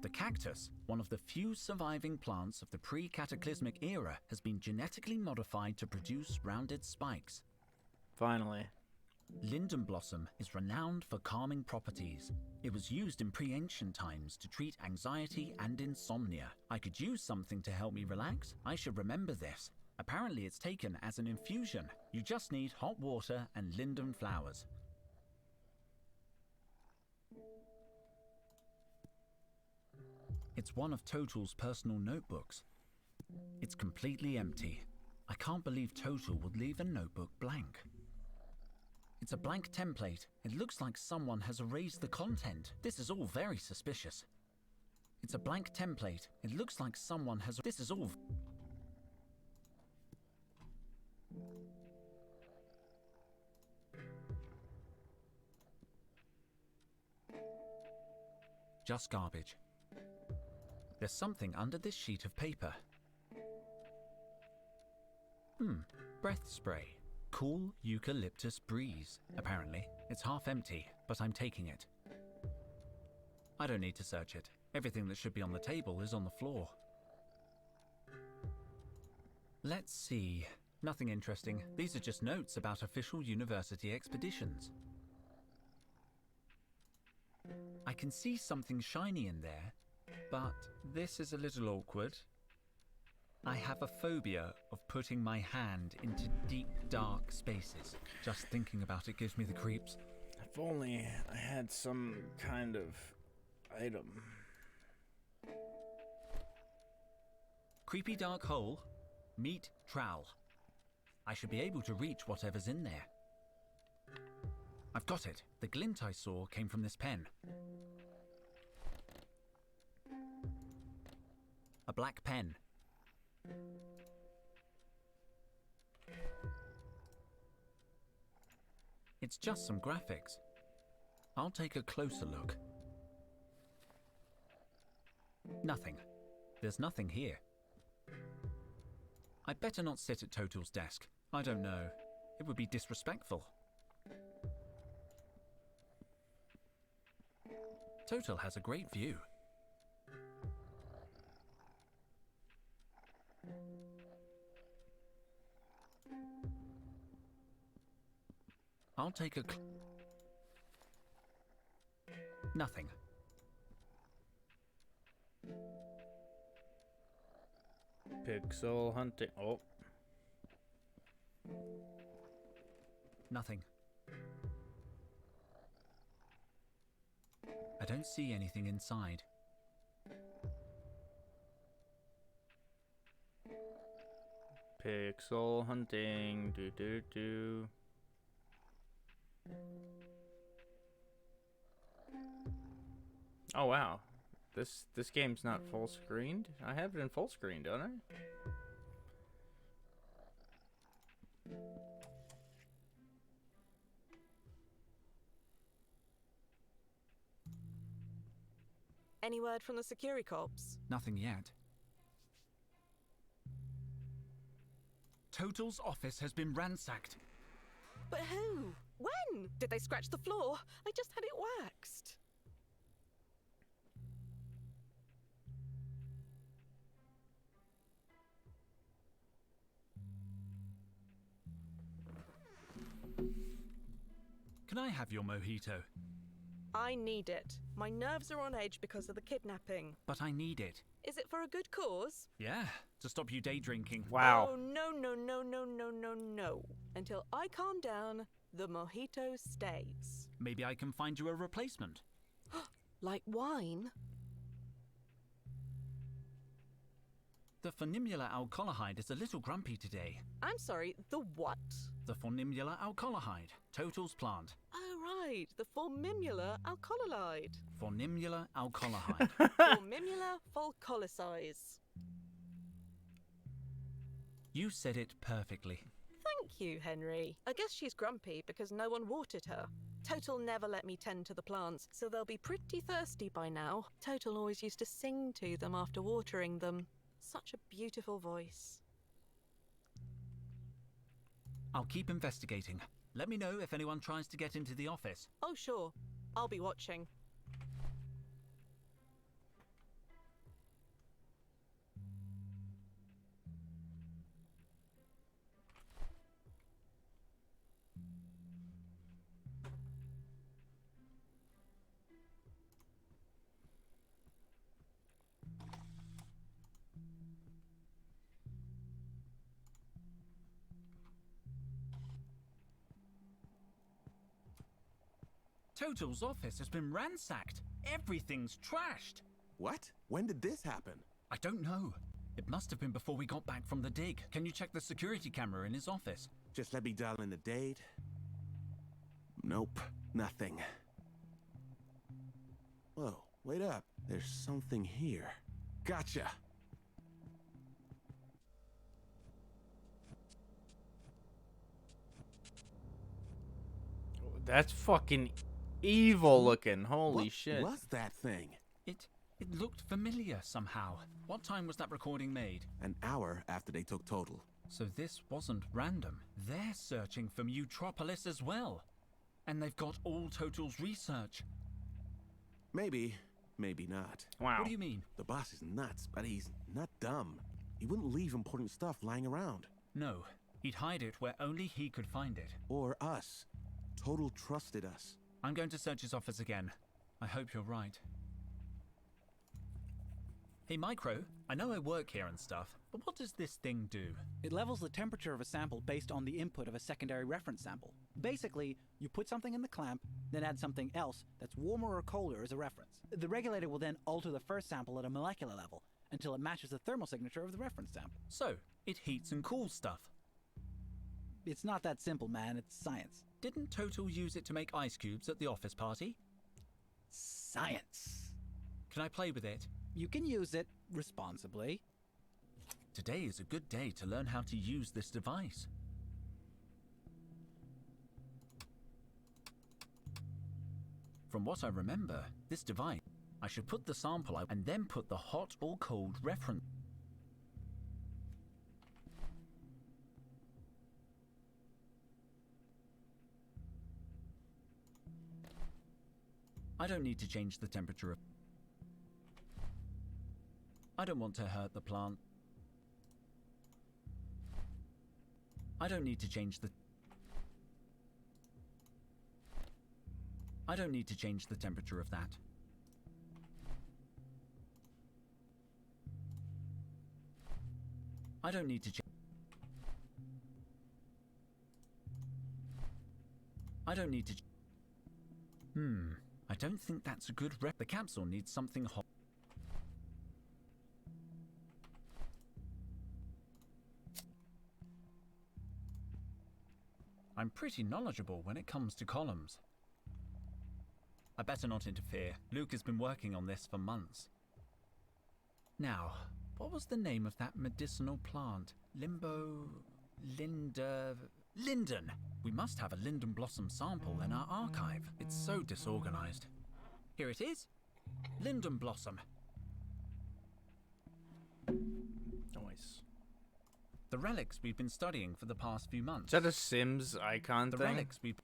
The cactus, one of the few surviving plants of the pre-cataclysmic era, has been genetically modified to produce rounded spikes. Finally. Linden blossom is renowned for calming properties. It was used in pre-ancient times to treat anxiety and insomnia. I could use something to help me relax. I should remember this. Apparently it's taken as an infusion. You just need hot water and linden flowers. It's one of Total's personal notebooks. It's completely empty. I can't believe Total would leave a notebook blank. It's a blank template. It looks like someone has erased the content. This is all very suspicious. It's a blank template. It looks like someone has... This is all... Just garbage. There's something under this sheet of paper. Breath spray. Cool eucalyptus breeze. Apparently, it's half empty, but I'm taking it. I don't need to search it. Everything that should be on the table is on the floor. Let's see. Nothing interesting. These are just notes about official university expeditions. I can see something shiny in there, but this is a little awkward. I have a phobia of putting my hand into deep, dark spaces. Just thinking about it gives me the creeps. If only I had some kind of item. Creepy dark hole. Meet trowel. I should be able to reach whatever's in there. I've got it. The glint I saw came from this pen. A black pen. It's just some graphics. I'll take a closer look. Nothing. There's nothing here. I'd better not sit at Total's desk. I don't know. It would be disrespectful. Total has a great view. I'll take a nothing. Pixel hunting. Oh. Nothing. I don't see anything inside. Pixel hunting. Do do do. Oh wow. This game's not full screened? I have it in full screen, don't I? Any word from the Security Corps? Nothing yet. Total's office has been ransacked. But who? When? Did they scratch the floor? I just had it waxed. Can I have your mojito? I need it. My nerves are on edge because of the kidnapping. But I need it. Is it for a good cause? Yeah, to stop you day drinking. Wow. Oh, no, no, no, no, no, no, no. Until I calm down, the mojito stays. Maybe I can find you a replacement. Like wine? The Phonimula alcoholide is a little grumpy today. I'm sorry, the what? The Phonimula alcoholide, Total's plant. Oh, right, the Formimula alcoholide. Phonimula alcoholide. Formimula volcolicis. You said it perfectly. Thank you, Henry. I guess she's grumpy because no one watered her. Total never let me tend to the plants, so they'll be pretty thirsty by now. Total always used to sing to them after watering them. Such a beautiful voice. I'll keep investigating. Let me know if anyone tries to get into the office. Oh, sure. I'll be watching. Total's office has been ransacked. Everything's trashed. What? When did this happen? I don't know. It must have been before we got back from the dig. Can you check the security camera in his office? Just let me dial in the date. Nope, nothing. Whoa, wait up. There's something here. Gotcha! That's fucking evil looking. Holy What shit. was that thing? It looked familiar somehow. What time was that recording made? An hour after they took Total. So this wasn't random. They're searching for Mutropolis as well. And they've got all Total's research. Maybe, maybe not. Wow. What do you mean? The boss is nuts, but he's not dumb. He wouldn't leave important stuff lying around. No, he'd hide it where only he could find it. Or us. Total trusted us. I'm going to search his office again. I hope you're right. Hey, Micro, I know I work here and stuff, but what does this thing do? It levels the temperature of a sample based on the input of a secondary reference sample. Basically, you put something in the clamp, then add something else that's warmer or colder as a reference. The regulator will then alter the first sample at a molecular level until it matches the thermal signature of the reference sample. So, it heats and cools stuff. It's not that simple, man. It's science. Didn't Total use it to make ice cubes at the office party? Science. Can I play with it? You can use it responsibly. Today is a good day to learn how to use this device. From what I remember, this device, I should put the sample out and then put the hot or cold reference. I don't need to change the temperature of... I don't want to hurt the plant. I don't need to change the... I don't need to change the temperature of that. I don't need to change... I don't need to... I don't think that's a good rep. The capsule needs something hot. I'm pretty knowledgeable when it comes to columns. I better not interfere. Luke has been working on this for months. Now, what was the name of that medicinal plant? Linden. We must have a linden blossom sample in our archive. It's so disorganized. Here it is. Linden blossom. Nice. The relics we've been studying for the past few months. Is that a Sims icon The thing? relics we...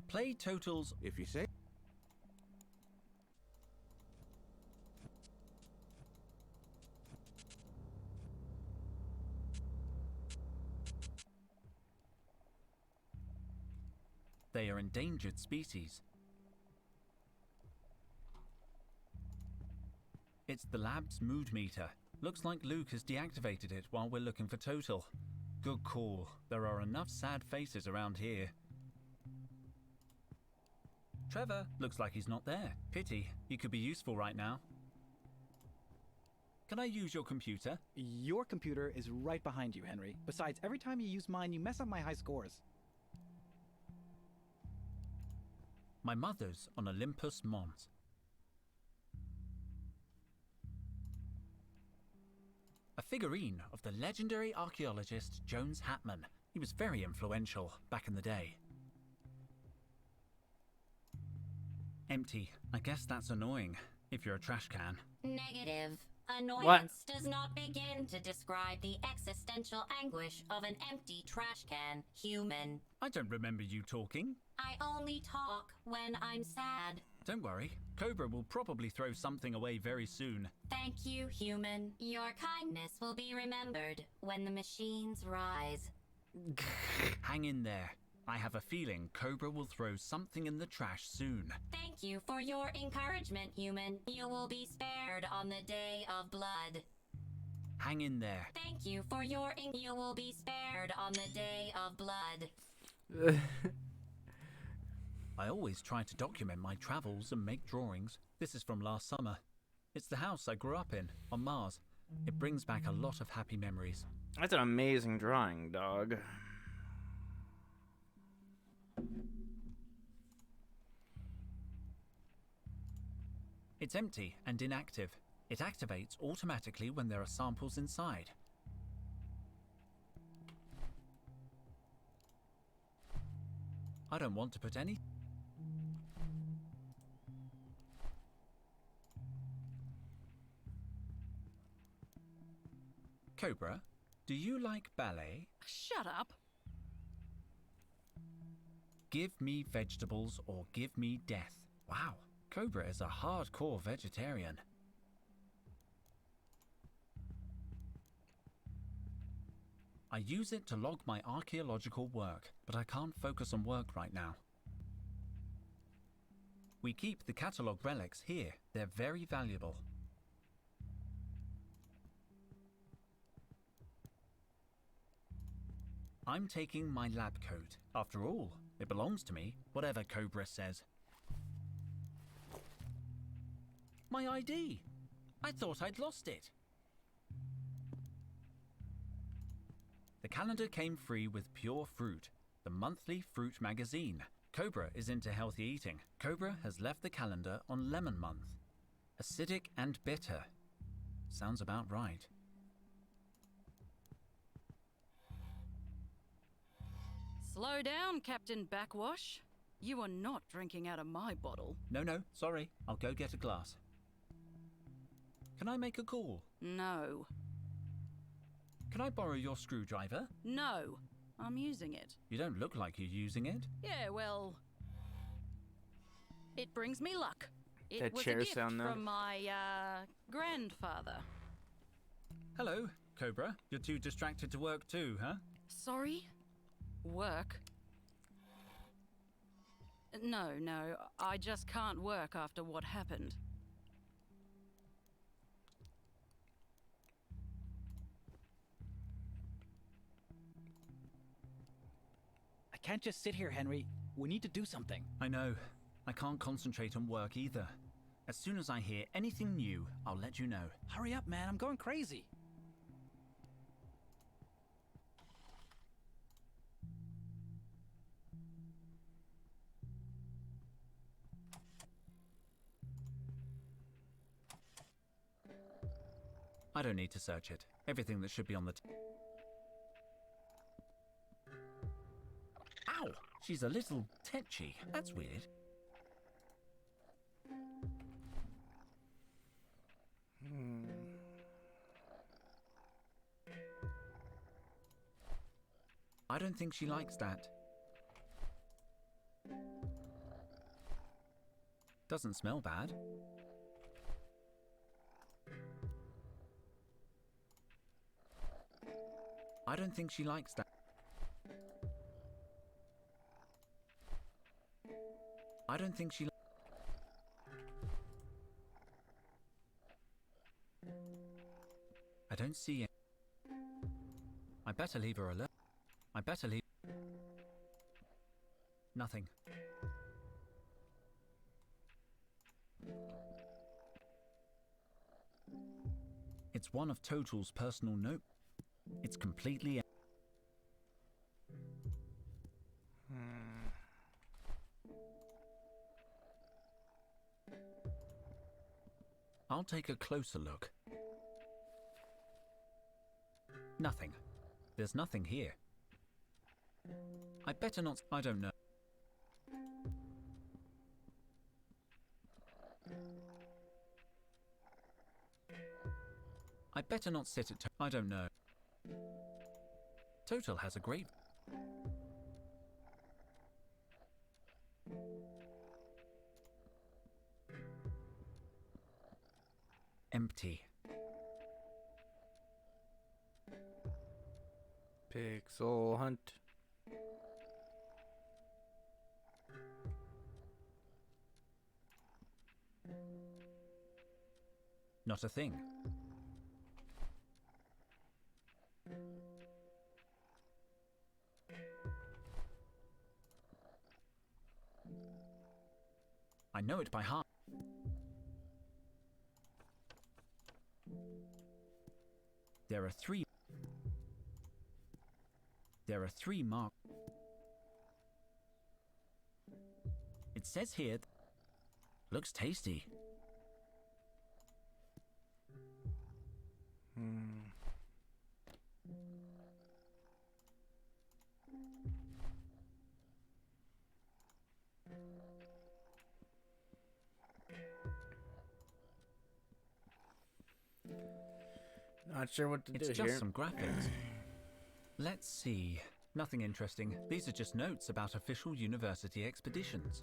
Play Total's... If you say. they are endangered species. It's the lab's mood meter. Looks like Luke has deactivated it while we're looking for Total. Good call. There are enough sad faces around here. Trevor, looks like he's not there. Pity, he could be useful right now. Can I use your computer? Your computer is right behind you, Henry. Besides, every time you use mine, you mess up my high scores. My mother's on Olympus Mons. A figurine of the legendary archaeologist Jones Hatman. He was very influential back in the day. Empty. I guess that's annoying, if you're a trash can. Negative. Annoyance does not begin to describe the existential anguish of an empty trash can, human. I don't remember you talking. I only talk when I'm sad. Don't worry, Cobra will probably throw something away very soon. Thank you, human. Your kindness will be remembered when the machines rise. Hang in there. I have a feeling Cobra will throw something in the trash soon. Thank you for your encouragement, human. You will be spared on the day of blood. Hang in there. Thank you for your you will be spared on the day of blood. I always try to document my travels and make drawings. This is from last summer. It's the house I grew up in, on Mars. It brings back a lot of happy memories. That's an amazing drawing, dog. It's empty and inactive. It activates automatically when there are samples inside. I don't want to put any... Cobra, do you like ballet? Shut up. Give me vegetables or give me death. Wow, Cobra is a hardcore vegetarian. I use it to log my archaeological work, but I can't focus on work right now. We keep the catalogue relics here. They're very valuable. I'm taking my lab coat. After all, it belongs to me, whatever Cobra says. My ID! I thought I'd lost it. The calendar came free with Pure Fruit, the monthly fruit magazine. Cobra is into healthy eating. Cobra has left the calendar on Lemon Month. Acidic and bitter. Sounds about right. Slow down, Captain Backwash. You are not drinking out of my bottle. No, sorry. I'll go get a glass. Can I make a call? No. Can I borrow your screwdriver? No. I'm using it. You don't look like you're using it. Yeah, well... It brings me luck. It That was chair a gift sound, though. from my, grandfather. Hello, Cobra. You're too distracted to work too, huh? Sorry? Work? No, I just can't work after what happened. I can't just sit here, Henry. We need to do something. I know. I can't concentrate on work either. As soon as I hear anything new, I'll let you know. Hurry up, man. I'm going crazy. I don't need to search it. Everything that should be on the... Ow! She's a little tetchy. That's weird. I don't think she likes that. Doesn't smell bad. I don't think she likes that. I don't think she... I don't see it. I better leave her alone. I better leave... Nothing. It's one of Total's personal note. It's completely... I'll take a closer look. Nothing. There's nothing here. I better not... I don't know. I better not sit at... I don't know. Total has a great... Empty. Pixel hunt. Not a thing. I know it by heart. There are three. There are three marks. It says here. Looks tasty. Not sure what to do It's here. just some graphics. Let's see. Nothing interesting. These are just notes about official university expeditions.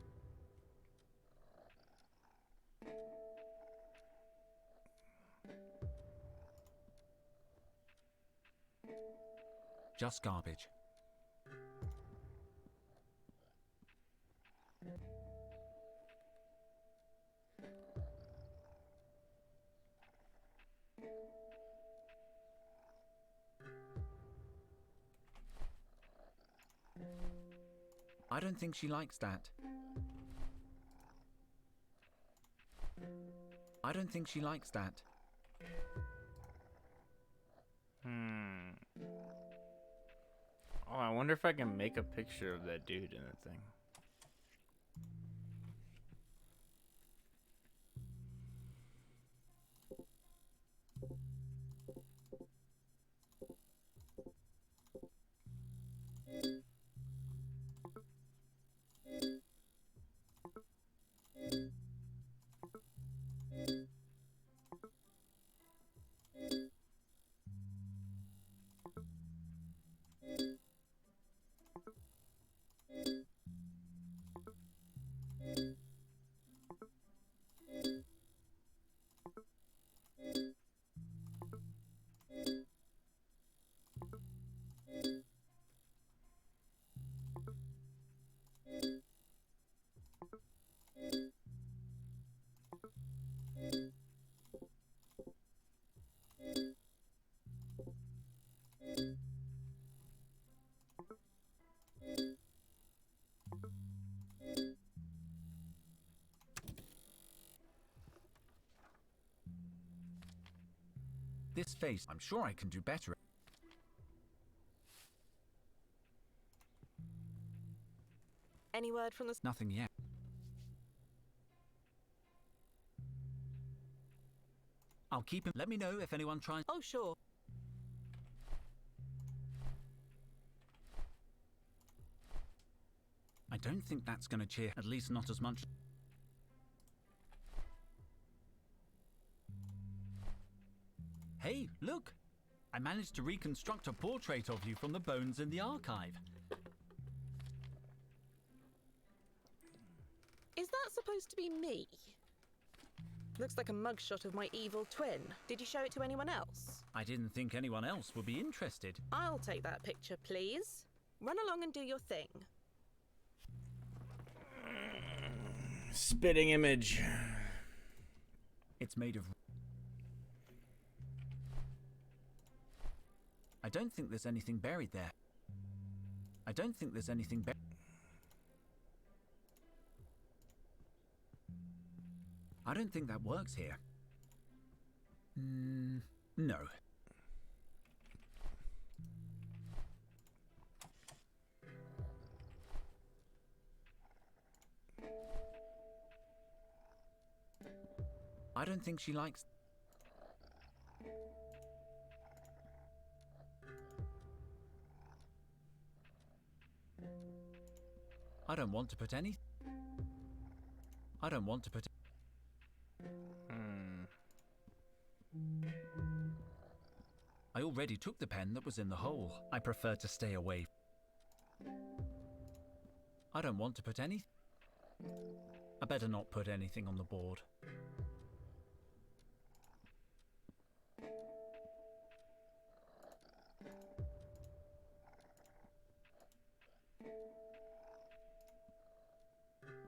Just garbage. I don't think she likes that. I don't think she likes that. Oh, I wonder if I can make a picture of that dude in the thing. This face, I'm sure I can do better. Any word from the... Nothing yet. I'll keep him. Let me know if anyone tries. Oh, sure. I don't think that's going to cheer, at least not as much. Hey, look! I managed to reconstruct a portrait of you from the bones in the archive. Is that supposed to be me? Looks like a mugshot of my evil twin. Did you show it to anyone else? I didn't think anyone else would be interested. I'll take that picture, please. Run along and do your thing. Spitting image. It's made of... I don't think there's anything buried there. I don't think there's anything buried. I don't think that works here. No. I don't think she likes... I don't want to put any... I don't want to put... I already took the pen that was in the hole. I prefer to stay away. I don't want to put any... I better not put anything on the board.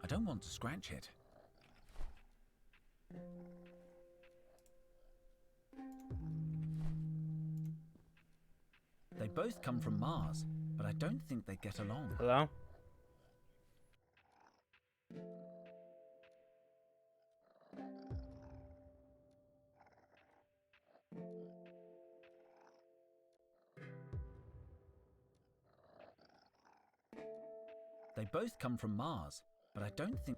I don't want to scratch it. They both come from Mars, but I don't think they get along. Hello? They both come from Mars, but I don't think...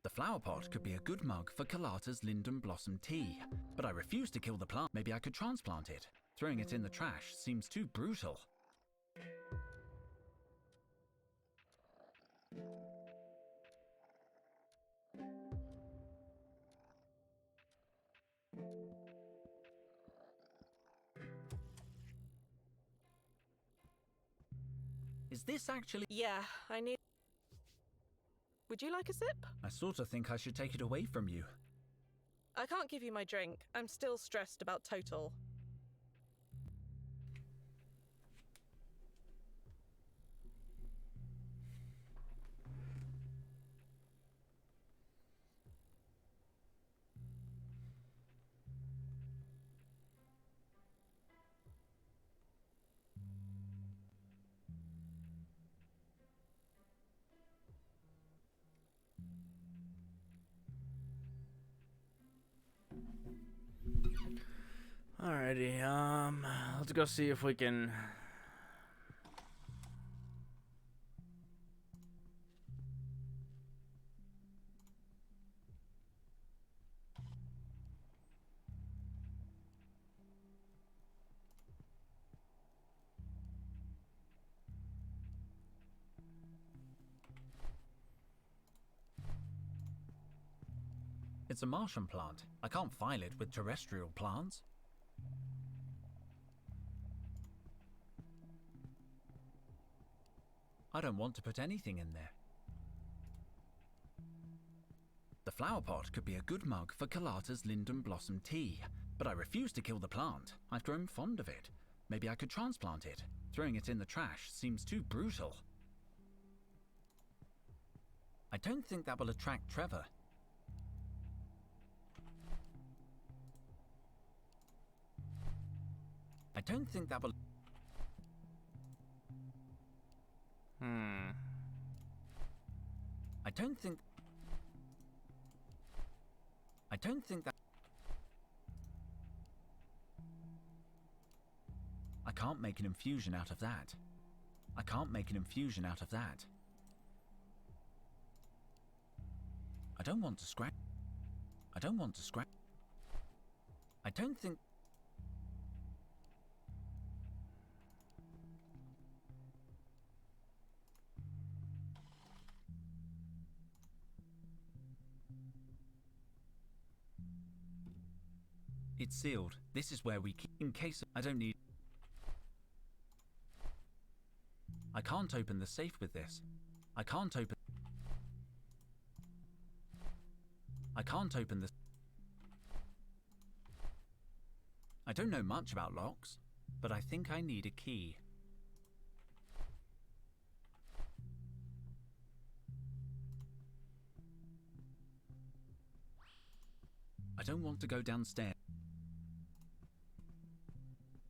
The flower pot could be a good mug for Kalata's linden blossom tea, but I refuse to kill the plant. Maybe I could transplant it. Throwing it in the trash seems too brutal. Is this actually... Yeah, I need... Would you like a sip? I sort of think I should take it away from you. I can't give you my drink. I'm still stressed about Total. Alrighty, let's go see if we can... It's a Martian plant. I can't file it with terrestrial plants. I don't want to put anything in there. The flower pot could be a good mug for Kalata's linden blossom tea, but I refuse to kill the plant. I've grown fond of it. Maybe I could transplant it. Throwing it in the trash seems too brutal. I don't think that will attract Trevor. I don't think that will... I don't think that... I can't make an infusion out of that. I can't make an infusion out of that. I don't want to scratch... I don't want to scratch... I don't think... It's sealed. This is where we keep... In case I don't need... I can't open the safe with this. I can't open... I can't open the... I don't know much about locks. but I think I need a key. I don't want to go downstairs.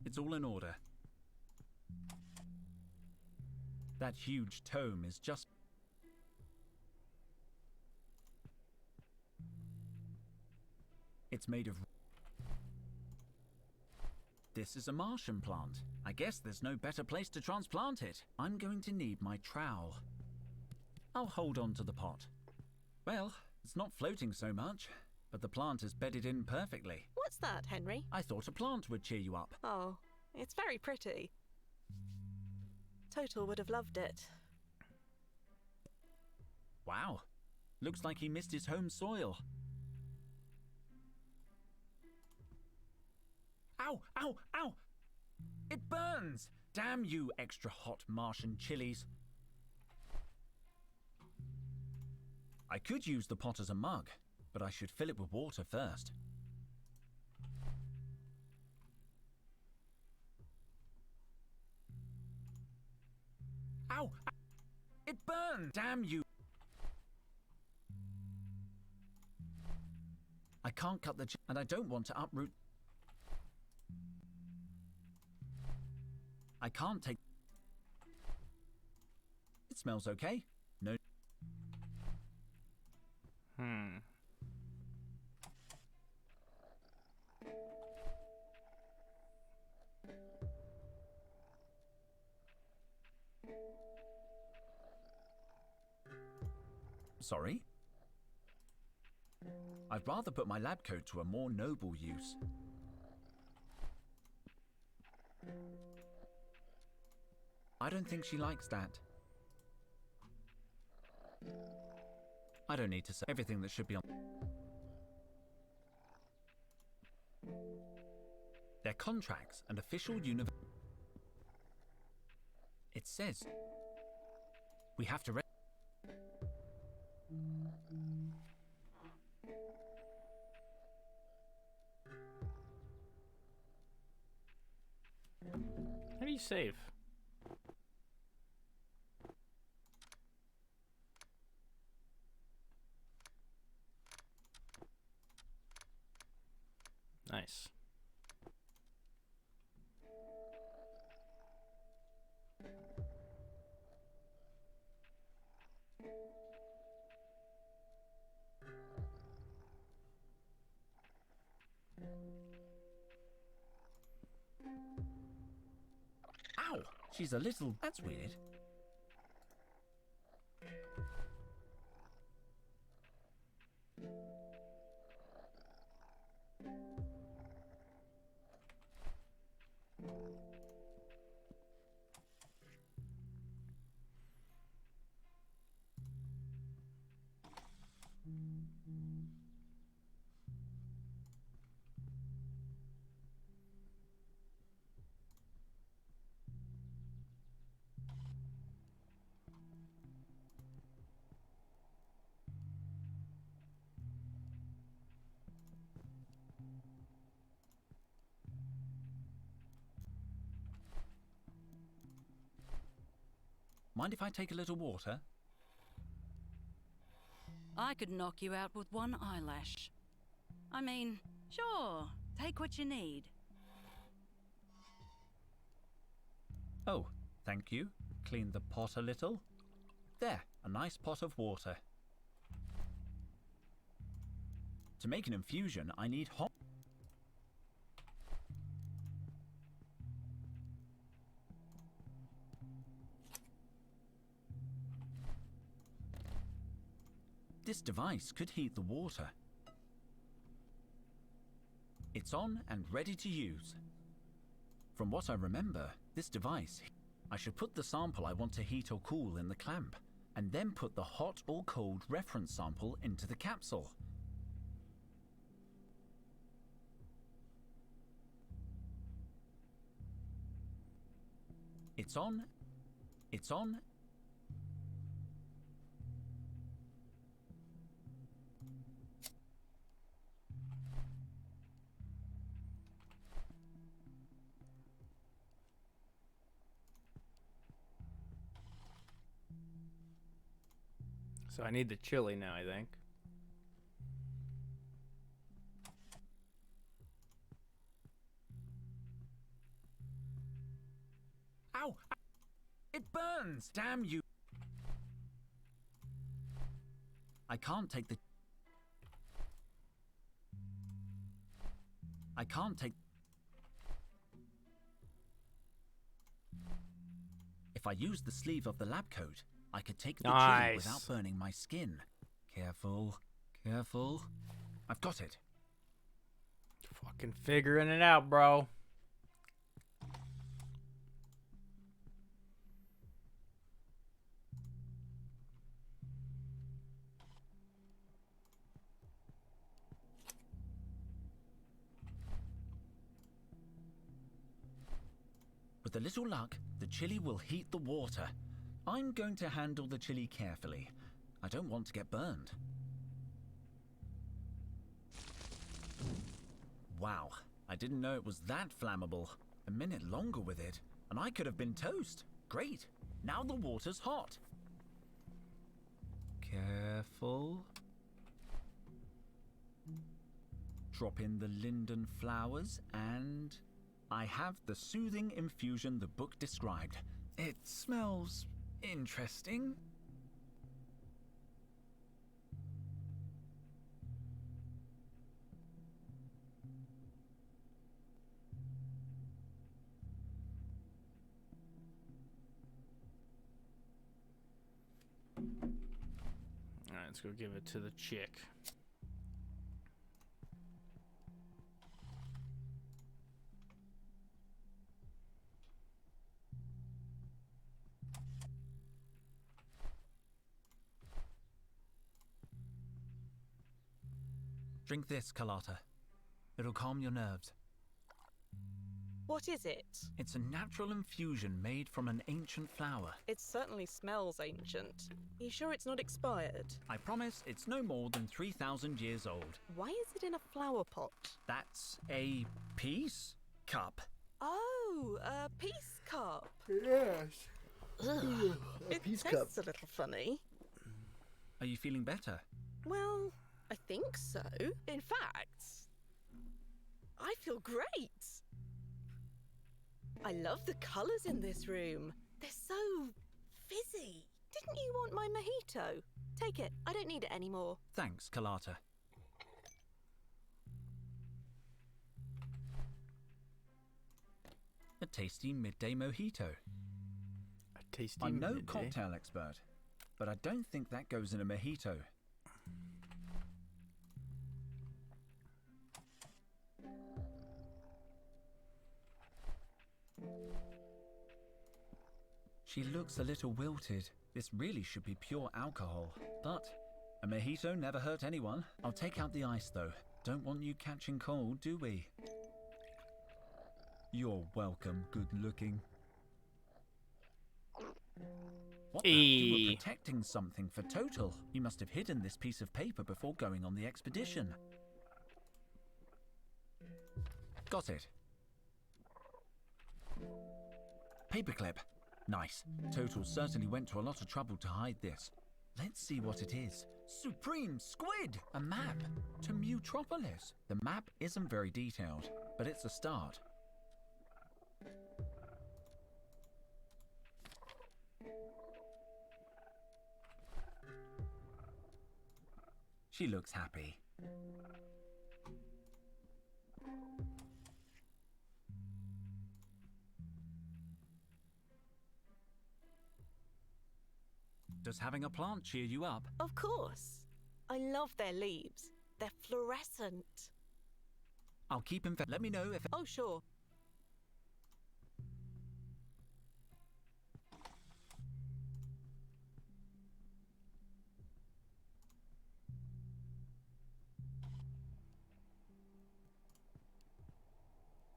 It's all in order. That huge tome is just... It's made of... This is a Martian plant. I guess there's no better place to transplant it. I'm going to need my trowel. I'll hold on to the pot. Well, it's not floating so much, but the plant is bedded in perfectly. What's that, Henry? I thought a plant would cheer you up. Oh, it's very pretty. Total would have loved it. Wow, looks like he missed his home soil. Ow, ow, ow! It burns! Damn you extra hot Martian chilies. I could use the pot as a mug, but I should fill it with water first. Ow! It burned! Damn you! I can't cut the and I don't want to uproot. I can't take... It smells okay. No. Sorry? I'd rather put my lab coat to a more noble use. I don't think she likes that. I don't need to say everything that should be on. Their contracts and official It says we have to How do you save? Nice. Ow! She's a little... That's weird. Mind if I take a little water? I could knock you out with one eyelash. I mean, sure, take what you need. Oh, thank you. Clean the pot a little. There, a nice pot of water. To make an infusion, I need hot... This device could heat the water. It's on and ready to use. From what I remember, this device... I should put the sample I want to heat or cool in the clamp, and then put the hot or cold reference sample into the capsule. It's on. It's on. So I need the chili now, I think. Ow! It burns! Damn you! I can't take the... I can't take... If I use the sleeve of the lab coat, I could take the chili Nice. without burning my skin. Careful, careful. I've got it. Fucking figuring it out, bro. With a little luck, the chili will heat the water. I'm going to handle the chili carefully. I don't want to get burned. Wow, I didn't know it was that flammable. A minute longer with it, and I could have been toast. Great, now the water's hot. Careful. Drop in the linden flowers and... I have the soothing infusion the book described. It smells interesting. Alright, let's go give it to the chick. Drink this, Carlotta. It'll calm your nerves. What is it? It's a natural infusion made from an ancient flower. It certainly smells ancient. You sure it's not expired? I promise it's no more than 3,000 years old. Why is it in a flower pot? That's a peace cup. Oh, a peace cup. Yes. It peace tastes a little funny. Are you feeling better? Well, I think so. In fact, I feel great. I love the colours in this room. They're so fizzy. Didn't you want my mojito? Take it. I don't need it anymore. Thanks, Carlotta. A tasty midday mojito. A tasty I'm no midday. cocktail expert, but I don't think that goes in a mojito. She looks a little wilted. This really should be pure alcohol. But a mojito never hurt anyone. I'll take out the ice though. Don't want you catching cold, do we? You're welcome, good looking. What the? You were protecting something for Total. You must have hidden this piece of paper before going on the expedition. Got it. Paperclip. Nice. Total certainly went to a lot of trouble to hide this. Let's see what it is. Supreme Squid! A map to Mutropolis. The map isn't very detailed, but it's a start. She looks happy. Does having a plant cheer you up? Of course. I love their leaves. They're fluorescent. I'll keep him. Let me know if. Oh, sure.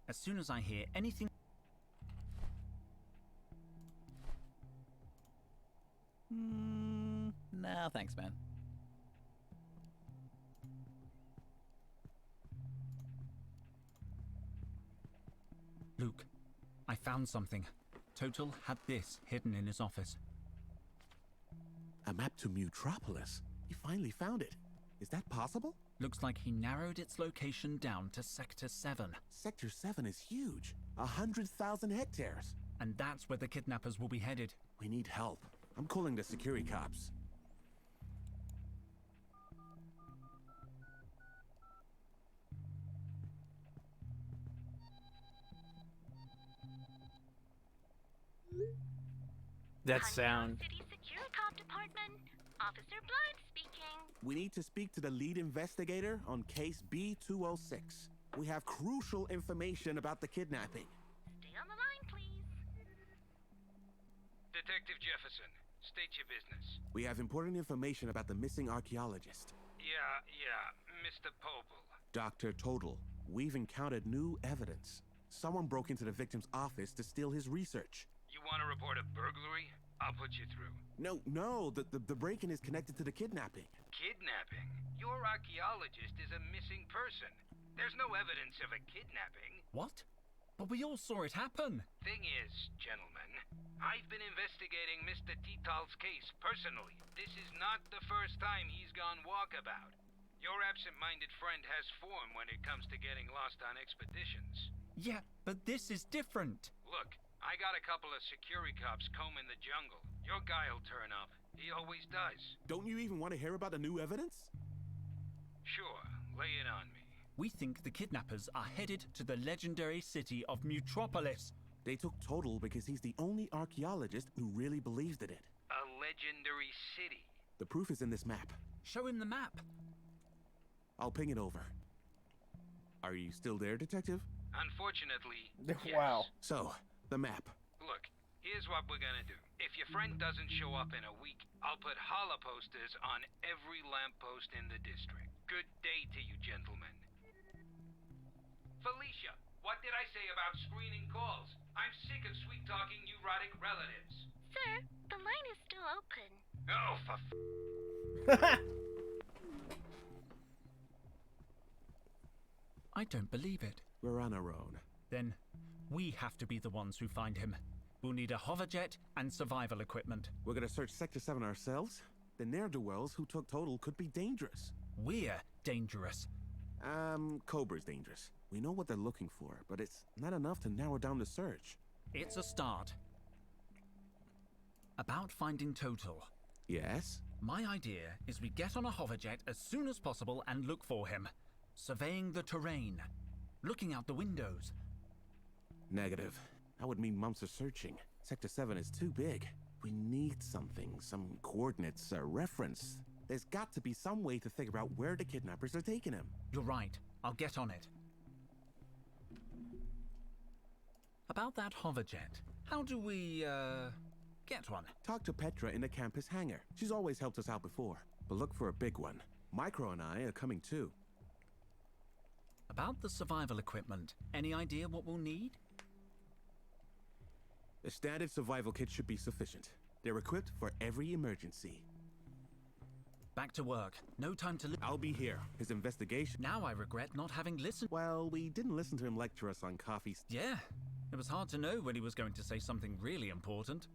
As soon as I hear anything. No, thanks, man. Luke, I found something. Total had this hidden in his office. A map to Mutropolis. He finally found it. Is that possible? Looks like he narrowed its location down to Sector 7. Sector 7 is huge. 100,000 hectares. And that's where the kidnappers will be headed. We need help. I'm calling the security cops. That sound. City Securicom Department. Officer Blythe speaking. We need to speak to the lead investigator on case B206. We have crucial information about the kidnapping. Stay on the line, please. Detective Jefferson, state your business. We have important information about the missing archaeologist. Yeah, Mr. Popel. Dr. Total. We've encountered new evidence. Someone broke into the victim's office to steal his research. You want to report a burglary? I'll put you through. No, the break-in is connected to the kidnapping. Kidnapping? Your archaeologist is a missing person. There's no evidence of a kidnapping. What? But we all saw it happen. Thing is, gentlemen, I've been investigating Mr. Tital's case personally. This is not the first time he's gone walkabout. Your absent-minded friend has form when it comes to getting lost on expeditions. Yeah, but this is different. Look, I got a couple of security cops combing the jungle. Your guy'll turn up. He always does. Don't you even want to hear about the new evidence? Sure, lay it on me. We think the kidnappers are headed to the legendary city of Mutropolis. They took Total because he's the only archaeologist who really believes in it. A legendary city. The proof is in this map. Show him the map. I'll ping it over. Are you still there, Detective? Unfortunately, yes. Wow. So, the map. Look, here's what we're gonna do. If your friend doesn't show up in a week, I'll put holla posters on every lamppost in the district. Good day to you, gentlemen. Felicia, what did I say about screening calls? I'm sick of sweet-talking neurotic relatives. Sir, the line is still open. Oh, for I don't believe it. We're on our own. Then we have to be the ones who find him. We'll need a hoverjet and survival equipment. We're gonna search Sector 7 ourselves? The ne'er-do-wells who took Total could be dangerous. We're dangerous. Cobra's dangerous. We know what they're looking for, but it's not enough to narrow down the search. It's a start. About finding Total. Yes? My idea is we get on a hoverjet as soon as possible and look for him. Surveying the terrain. Looking out the windows. Negative. That would mean months of searching. Sector 7 is too big. We need something, some coordinates, a reference. There's got to be some way to figure out where the kidnappers are taking him. You're right. I'll get on it. About that hoverjet. How do we, get one? Talk to Petra in the campus hangar. She's always helped us out before. But look for a big one. Micro and I are coming too. About the survival equipment. Any idea what we'll need? The standard survival kit should be sufficient. They're equipped for every emergency. Back to work. No time to I'll be here. His investigation... Now I regret not having listened. Well, we didn't listen to him lecture us on coffee. Yeah. It was hard to know when he was going to say something really important.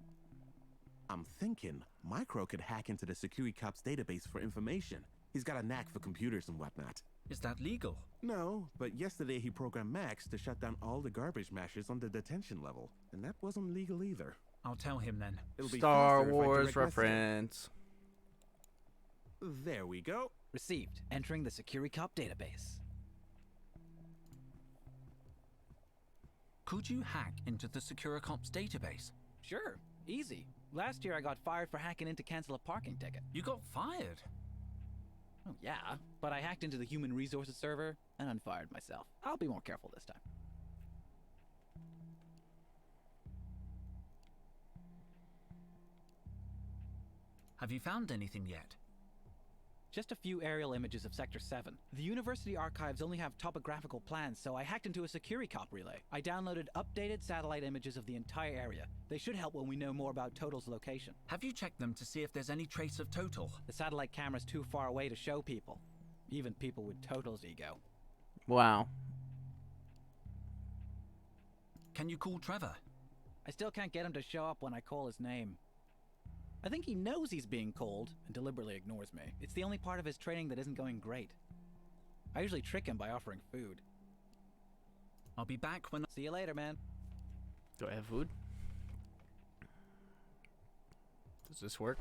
I'm thinking Micro could hack into the security cops database for information. He's got a knack for computers and whatnot. Is that legal? No, but yesterday he programmed Max to shut down all the garbage mashers on the detention level. And that wasn't legal either. I'll tell him then. It'll be Star faster if I Wars direct message him. reference. There we go. Received. Entering the Security Cop database. Could you hack into the Securicops database? Sure. Easy. Last year I got fired for hacking in to cancel a parking ticket. You got fired? Oh, yeah. But I hacked into the human resources server and unfired myself. I'll be more careful this time. Have you found anything yet? Just a few aerial images of Sector 7. The university archives only have topographical plans, so I hacked into a security cop relay. I downloaded updated satellite images of the entire area. They should help when we know more about Total's location. Have you checked them to see if there's any trace of Total? The satellite camera's too far away to show people. Even people with Total's ego. Wow. Can you call Trevor? I still can't get him to show up when I call his name. I think he knows he's being cold and deliberately ignores me. It's the only part of his training that isn't going great. I usually trick him by offering food. I'll be back when... See you later, man. Do I have food? Does this work?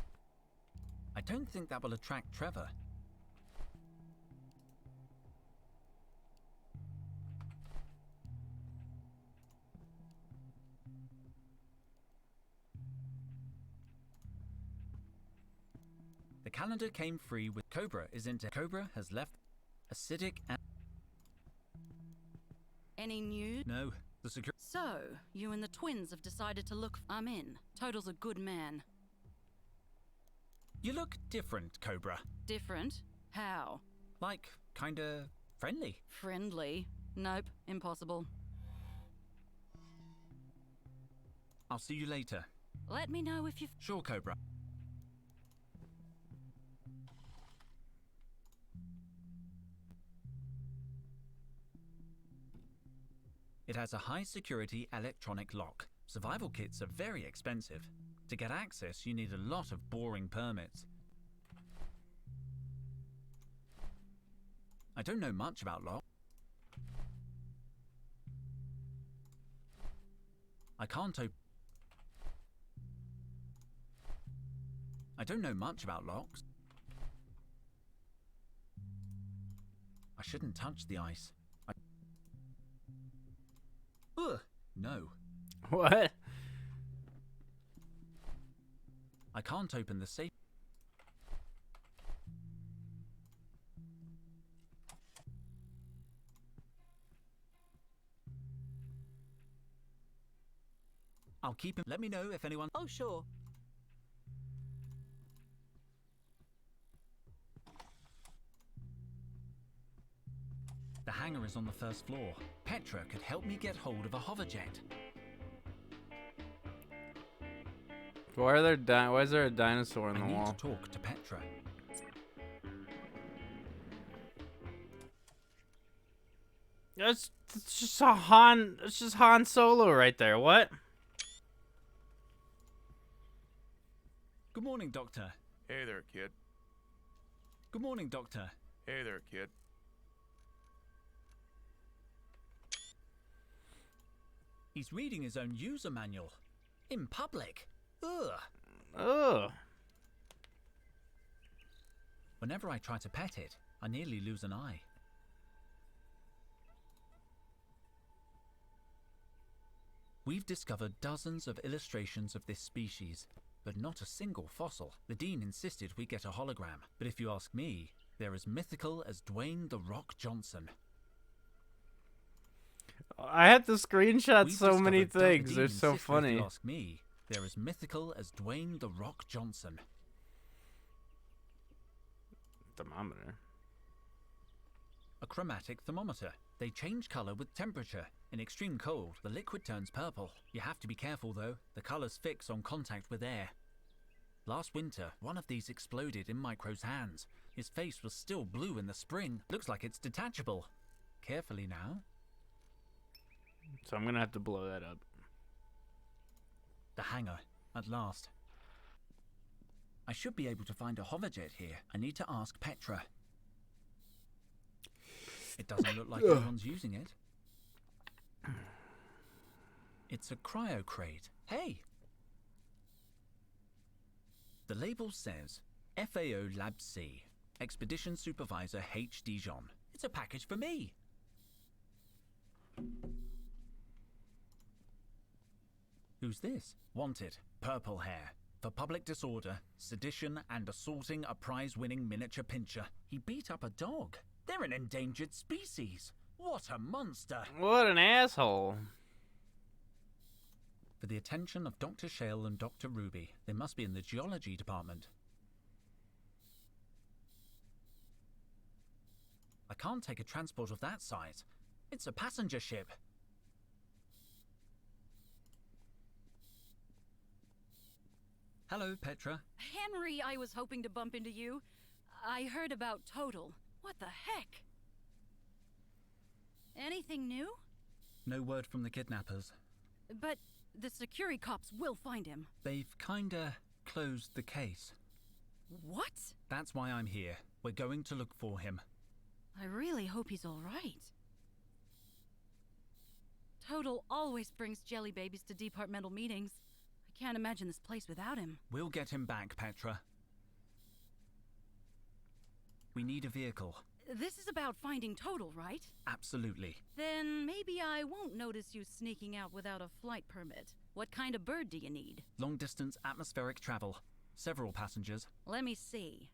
I don't think that will attract Trevor. The calendar came free with Cobra is into... Cobra has left acidic and... Any news? No, the security... So, you and the twins have decided to look... I'm in. Total's a good man. You look different, Cobra. Different? How? Like, kinda friendly. Friendly? Nope, impossible. I'll see you later. Let me know if you've... Sure, Cobra. It has a high-security electronic lock. Survival kits are very expensive. To get access, you need a lot of boring permits. I don't know much about lock. I can't I don't know much about locks. I shouldn't touch the ice. Ugh, no. What? I can't open the safe. I'll keep him. Let me know if anyone... Oh, sure. The hangar is on the first floor. Petra could help me get hold of a hoverjet. Why is there a dinosaur in the I wall? need to talk to Petra. It's just a Han. It's just Han Solo right there. What? Good morning, Doctor. Hey there, kid. Good morning, Doctor. Hey there, kid. He's reading his own user manual. In public. Ugh. Ugh. Whenever I try to pet it, I nearly lose an eye. We've discovered dozens of illustrations of this species, but not a single fossil. The Dean insisted we get a hologram, but if you ask me, they're as mythical as Dwayne "The Rock" Johnson. I had to screenshot We've so many discovered the things. Dean They're so insisted, funny. If you ask me, they're as mythical as Dwayne "The Rock" Johnson. Thermometer. A chromatic thermometer. They change color with temperature. In extreme cold, the liquid turns purple. You have to be careful though. The colors fix on contact with air. Last winter, one of these exploded in Micro's hands. His face was still blue in the spring. Looks like it's detachable. Carefully now. So I'm gonna have to blow that up. The hangar, at last. I should be able to find a hoverjet here. I need to ask Petra. It doesn't look like anyone's using it. It's a cryo crate. Hey! The label says FAO Lab C, Expedition Supervisor H. Dijon. It's a package for me. Who's this? Wanted, purple hair. For public disorder, sedition, and assaulting a prize-winning miniature pincher. He beat up a dog. They're an endangered species. What a monster! What an asshole. For the attention of Dr. Shale and Dr. Ruby. They must be in the geology department. I can't take a transport of that size. It's a passenger ship. Hello, Petra. Henry, I was hoping to bump into you. I heard about Total. What the heck? Anything new? No word from the kidnappers. But the security cops will find him. They've kinda closed the case. What? That's why I'm here. We're going to look for him. I really hope he's all right. Total always brings jelly babies to departmental meetings. I can't imagine this place without him. We'll get him back, Petra. We need a vehicle. This is about finding Total, right? Absolutely. Then maybe I won't notice you sneaking out without a flight permit. What kind of bird do you need? Long-distance atmospheric travel. Several passengers. Let me see.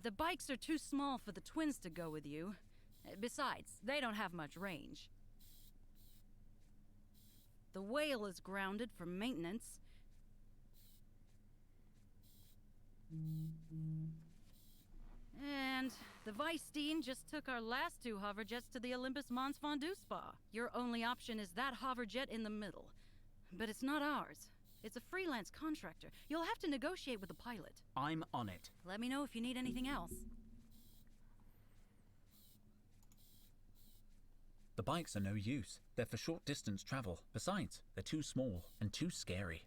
The bikes are too small for the twins to go with you. Besides, they don't have much range. The whale is grounded for maintenance. And the Weisstein just took our last two hoverjets to the Olympus Mons Fondue Spa. Your only option is that hoverjet in the middle. But it's not ours. It's a freelance contractor. You'll have to negotiate with the pilot. I'm on it. Let me know if you need anything else. The bikes are no use. They're for short distance travel. Besides, they're too small and too scary.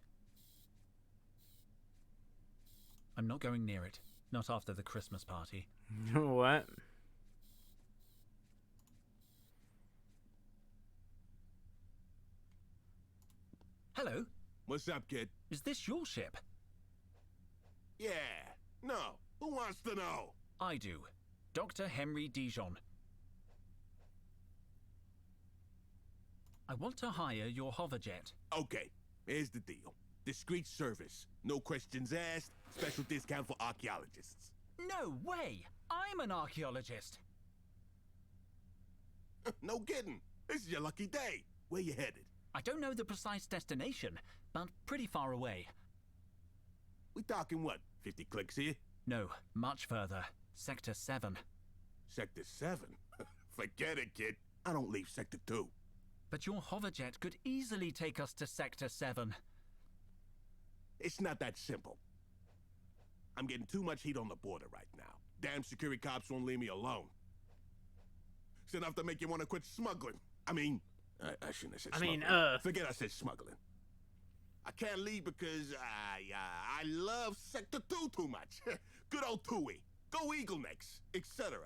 I'm not going near it. Not after the Christmas party. What? Hello? What's up, kid? Is this your ship? Yeah. No. Who wants to know? I do. Dr. Henry Dijon. I want to hire your hoverjet. Okay. Here's the deal. Discreet service. No questions asked. Special discount for archaeologists. No way! I'm an archaeologist. No kidding. This is your lucky day. Where you headed? I don't know the precise destination, but pretty far away. We talking what? 50 clicks here? No, much further. Sector 7. Sector 7? Forget it, kid. I don't leave Sector 2. But your hoverjet could easily take us to Sector 7. It's not that simple. I'm getting too much heat on the border right now. Damn security cops won't leave me alone. It's enough to make you want to quit smuggling. I mean, I shouldn't have said smuggling. Forget I said smuggling. I can't leave because I love Sector 2 too much. Good old Tui. Go Eagle Necks, etc.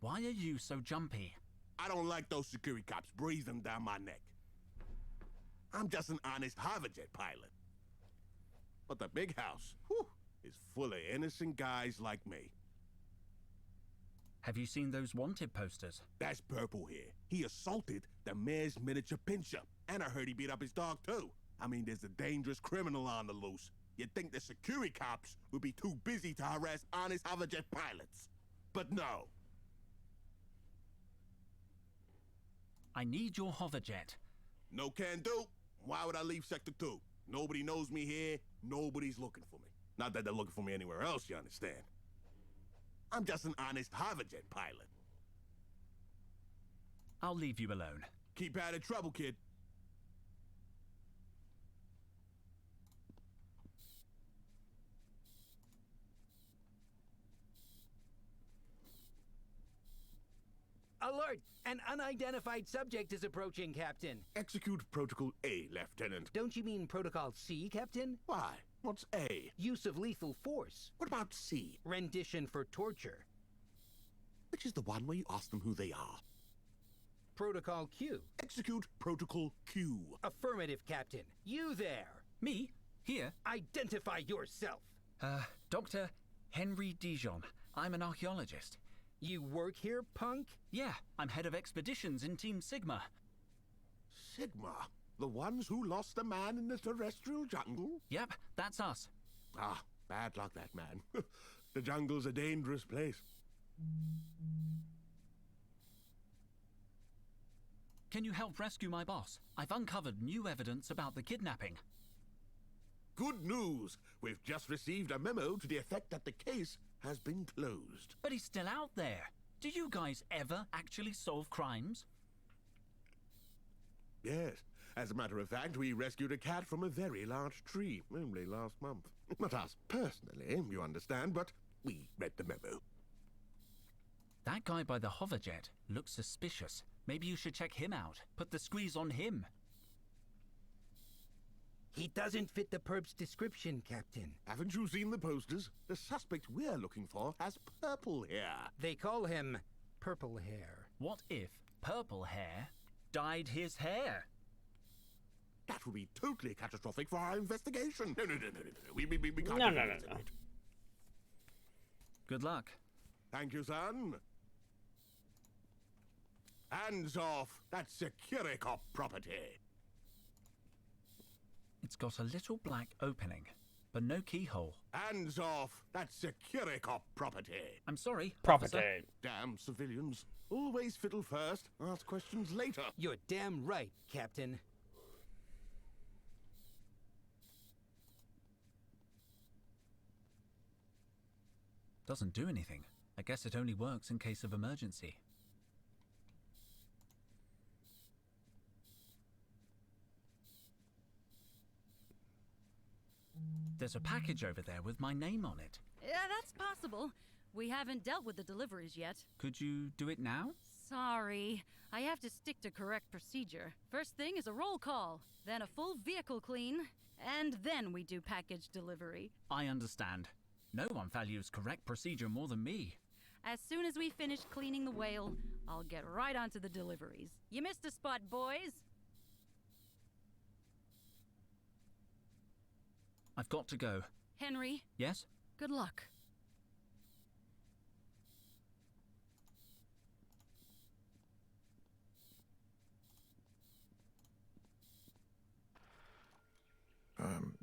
Why are you so jumpy? I don't like those security cops breathing down my neck. I'm just an honest hoverjet pilot. But the big house, whew, is full of innocent guys like me. Have you seen those wanted posters? That's Purple here. He assaulted the mayor's miniature pincher. And I heard he beat up his dog, too. I mean, there's a dangerous criminal on the loose. You'd think the security cops would be too busy to harass honest hoverjet pilots. But no. I need your hoverjet. No can do. Why would I leave Sector 2? Nobody knows me here. Nobody's looking for me. Not that they're looking for me anywhere else, you understand. I'm just an honest hoverjet pilot. I'll leave you alone. Keep out of trouble, kid. Alert! An unidentified subject is approaching, Captain. Execute Protocol A, Lieutenant. Don't you mean Protocol C, Captain? Why? What's A? Use of lethal force. What about C? Rendition for torture. Which is the one where you ask them who they are? Protocol Q. Execute Protocol Q. Affirmative, Captain. You there. Me? Here? Identify yourself. Dr. Henry Dijon. I'm an archaeologist. You work here, punk? Yeah, I'm head of expeditions in Team Sigma. Sigma? The ones who lost a man in the terrestrial jungle? Yep, that's us. Ah, bad luck, that man. The jungle's a dangerous place. Can you help rescue my boss? I've uncovered new evidence about the kidnapping. Good news! We've just received a memo to the effect that the case has been closed. But he's still out there. Do you guys ever actually solve crimes? Yes. As a matter of fact, we rescued a cat from a very large tree only last month. Not us personally, you understand, but we read the memo. That guy by the hoverjet looks suspicious. Maybe you should check him out. Put the squeeze on him. He doesn't fit the perp's description, Captain. Haven't you seen the posters? The suspect we're looking for has purple hair. They call him Purple Hair. What if Purple Hair dyed his hair? That would be totally catastrophic for our investigation. No. We can't do No. it. Good luck. Thank you, son. Hands off. That's Securicop property. It's got a little black opening, but no keyhole. Hands off. That's Securicop property. I'm sorry. Property. officer. Damn civilians. Always fiddle first, ask questions later. You're damn right, Captain. Doesn't do anything. I guess it only works in case of emergency. There's a package over there with my name on it. Yeah, that's possible. We haven't dealt with the deliveries yet. Could you do it now? Sorry. I have to stick to correct procedure. First thing is a roll call, then a full vehicle clean, and then we do package delivery. I understand. No one values correct procedure more than me. As soon as we finish cleaning the whale, I'll get right onto the deliveries. You missed a spot, boys. I've got to go. Henry, Yes? good luck.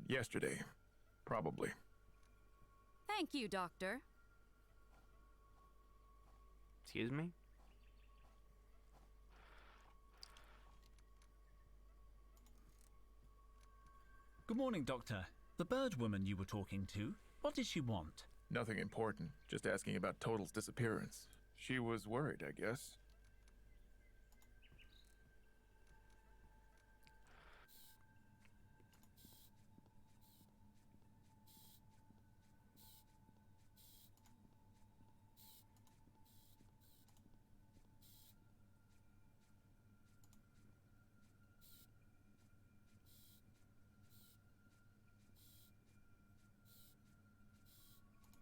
Yesterday. Probably. Thank you, Doctor. Excuse me? Good morning, Doctor. The bird woman you were talking to, what did she want? Nothing important. Just asking about Total's disappearance. She was worried, I guess.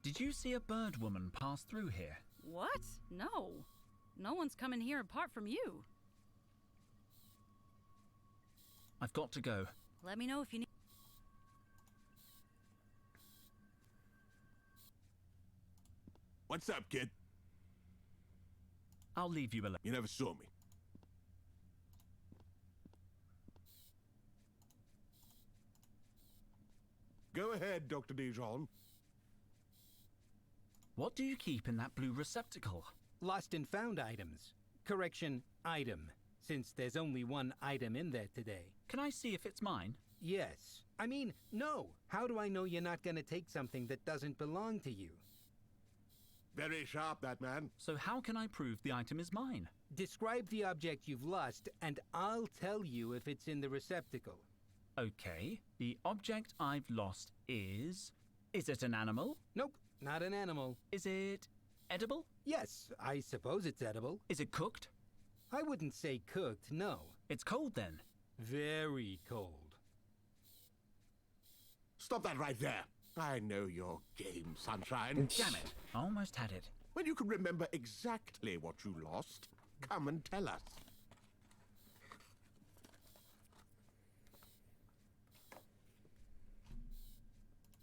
Did you see a bird woman pass through here? What? No. No one's coming here apart from you. I've got to go. Let me know if you need... What's up, kid? I'll leave you alone. You never saw me. Go ahead, Dr. Dijon. What do you keep in that blue receptacle? Lost and found items. Correction, item. Since there's only one item in there today. Can I see if it's mine? Yes. I mean, no. How do I know you're not gonna take something that doesn't belong to you? Very sharp, that man. So how can I prove the item is mine? Describe the object you've lost, and I'll tell you if it's in the receptacle. Okay, the object I've lost is... Is it an animal? Nope, not an animal. Is it edible? Yes, I suppose it's edible. Is it cooked? I wouldn't say cooked, no. It's cold then. Very cold. Stop that right there. I know your game, Sunshine. Damn it, I almost had it. When you can remember exactly what you lost, come and tell us.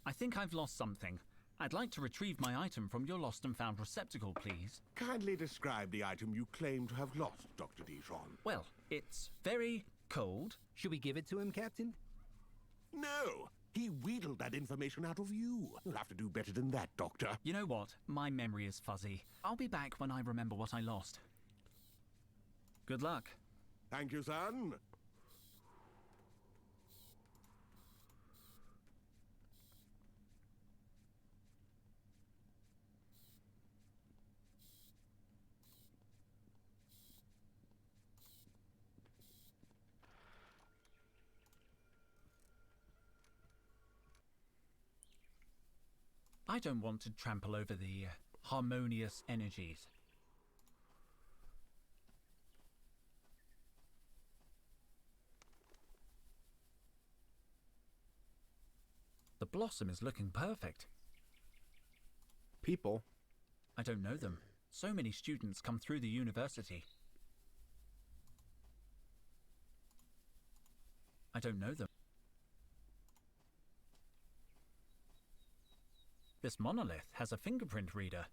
I think I've lost something. I'd like to retrieve my item from your lost and found receptacle, please. Kindly describe the item you claim to have lost, Dr. Dijon. Well, it's very cold. Should we give it to him, Captain? No! He wheedled that information out of you. You'll have to do better than that, Doctor. You know what? My memory is fuzzy. I'll be back when I remember what I lost. Good luck. Thank you, son. I don't want to trample over the harmonious energies. blossom is looking perfect. People. I don't know them. So many students come through the university. I don't know them. This monolith has a fingerprint reader.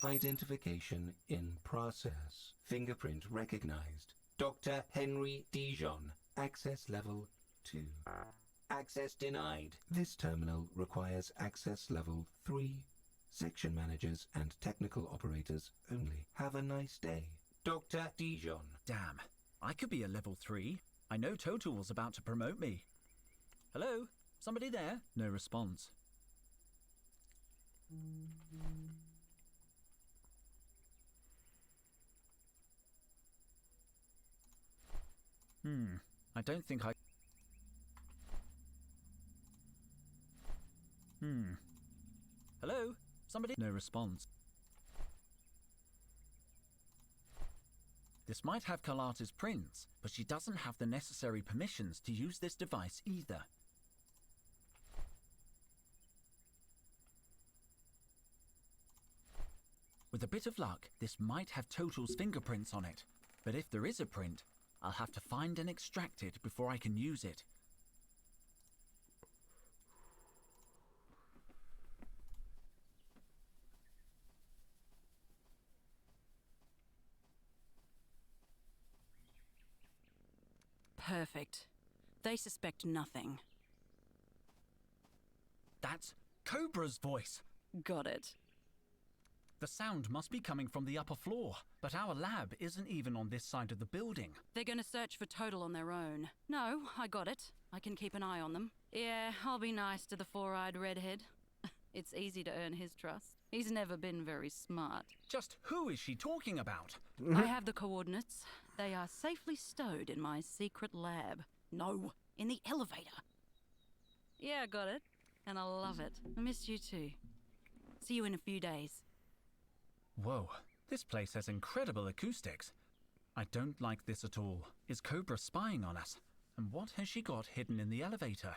Identification in process. Fingerprint recognized. Dr. Henry Dijon. Access level 2. Access denied. This terminal requires access level 3. Section managers and technical operators only. Have a nice day. Dr. Dijon. Damn, I could be a level 3. I know Total was about to promote me. Hello? Somebody there? No response. I don't think I... Hello? Somebody? No response. This might have Carlotta's prints, but she doesn't have the necessary permissions to use this device either. With a bit of luck, this might have Total's fingerprints on it. But if there is a print, I'll have to find and extract it before I can use it. Perfect. They suspect nothing. That's Cobra's voice! Got it. The sound must be coming from the upper floor, but our lab isn't even on this side of the building. They're gonna search for Total on their own. No, I got it. I can keep an eye on them. Yeah, I'll be nice to the four-eyed redhead. It's easy to earn his trust. He's never been very smart. Just who is she talking about? I have the coordinates. They are safely stowed in my secret lab. No, in the elevator. Yeah, I got it. And I love it. I missed you too. See you in a few days. Whoa, this place has incredible acoustics. I don't like this at all. Is Cobra spying on us? And what has she got hidden in the elevator?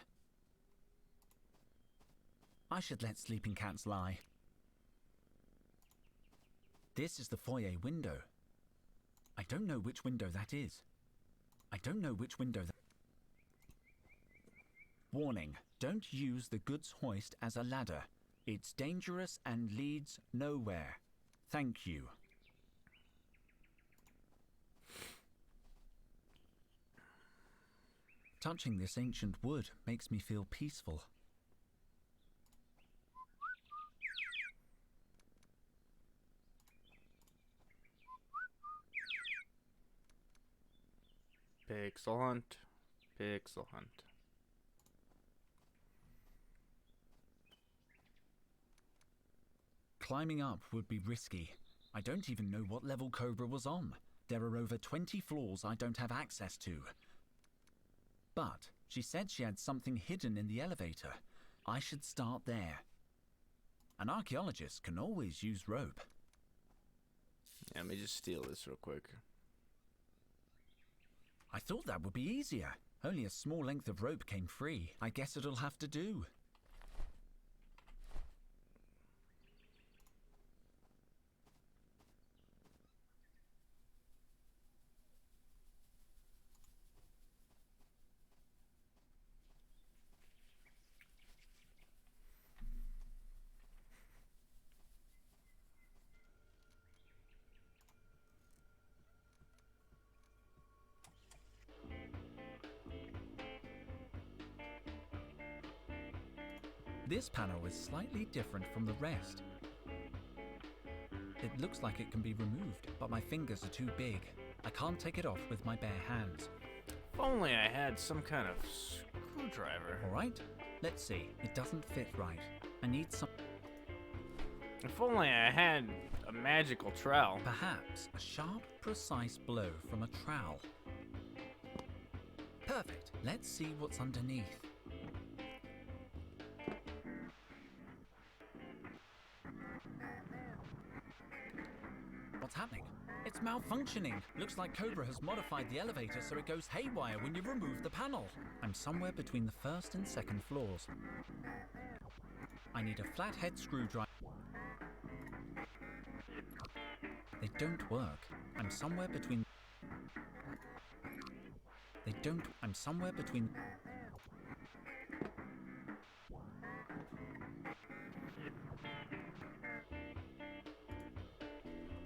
I should let sleeping cats lie. This is the foyer window. I don't know which window that is. I don't know which window that... Warning, don't use the goods hoist as a ladder. It's dangerous and leads nowhere. Thank you. Touching this ancient wood makes me feel peaceful. Pixel hunt. Pixel hunt. Climbing up would be risky. I don't even know what level Cobra was on. There are over 20 floors I don't have access to. But she said she had something hidden in the elevator. I should start there. An archaeologist can always use rope. Yeah, let me just steal this real quick. I thought that would be easier. Only a small length of rope came free. I guess it'll have to do. This panel is slightly different from the rest. It looks like it can be removed, but my fingers are too big. I can't take it off with my bare hands. If only I had some kind of screwdriver. Alright, let's see. It doesn't fit right. I need some... If only I had a magical trowel. Perhaps a sharp, precise blow from a trowel. Perfect. Let's see what's underneath. What's happening? It's malfunctioning. Looks like Cobra has modified the elevator so it goes haywire when you remove the panel. I'm somewhere between the first and second floors. I need a flathead screwdriver. They don't work. I'm somewhere between... They don't... I'm somewhere between...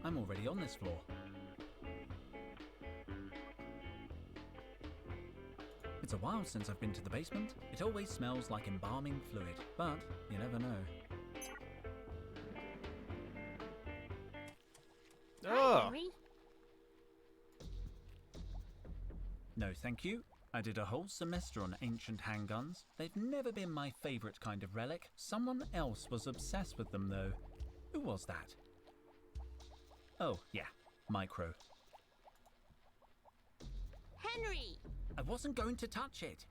I'm already on this floor. It's a while since I've been to the basement. It always smells like embalming fluid, but you never know. Oh! No, thank you. I did a whole semester on ancient handguns. They've never been my favorite kind of relic. Someone else was obsessed with them, though. Who was that? Oh, yeah, Micro. Henry! I wasn't going to touch it.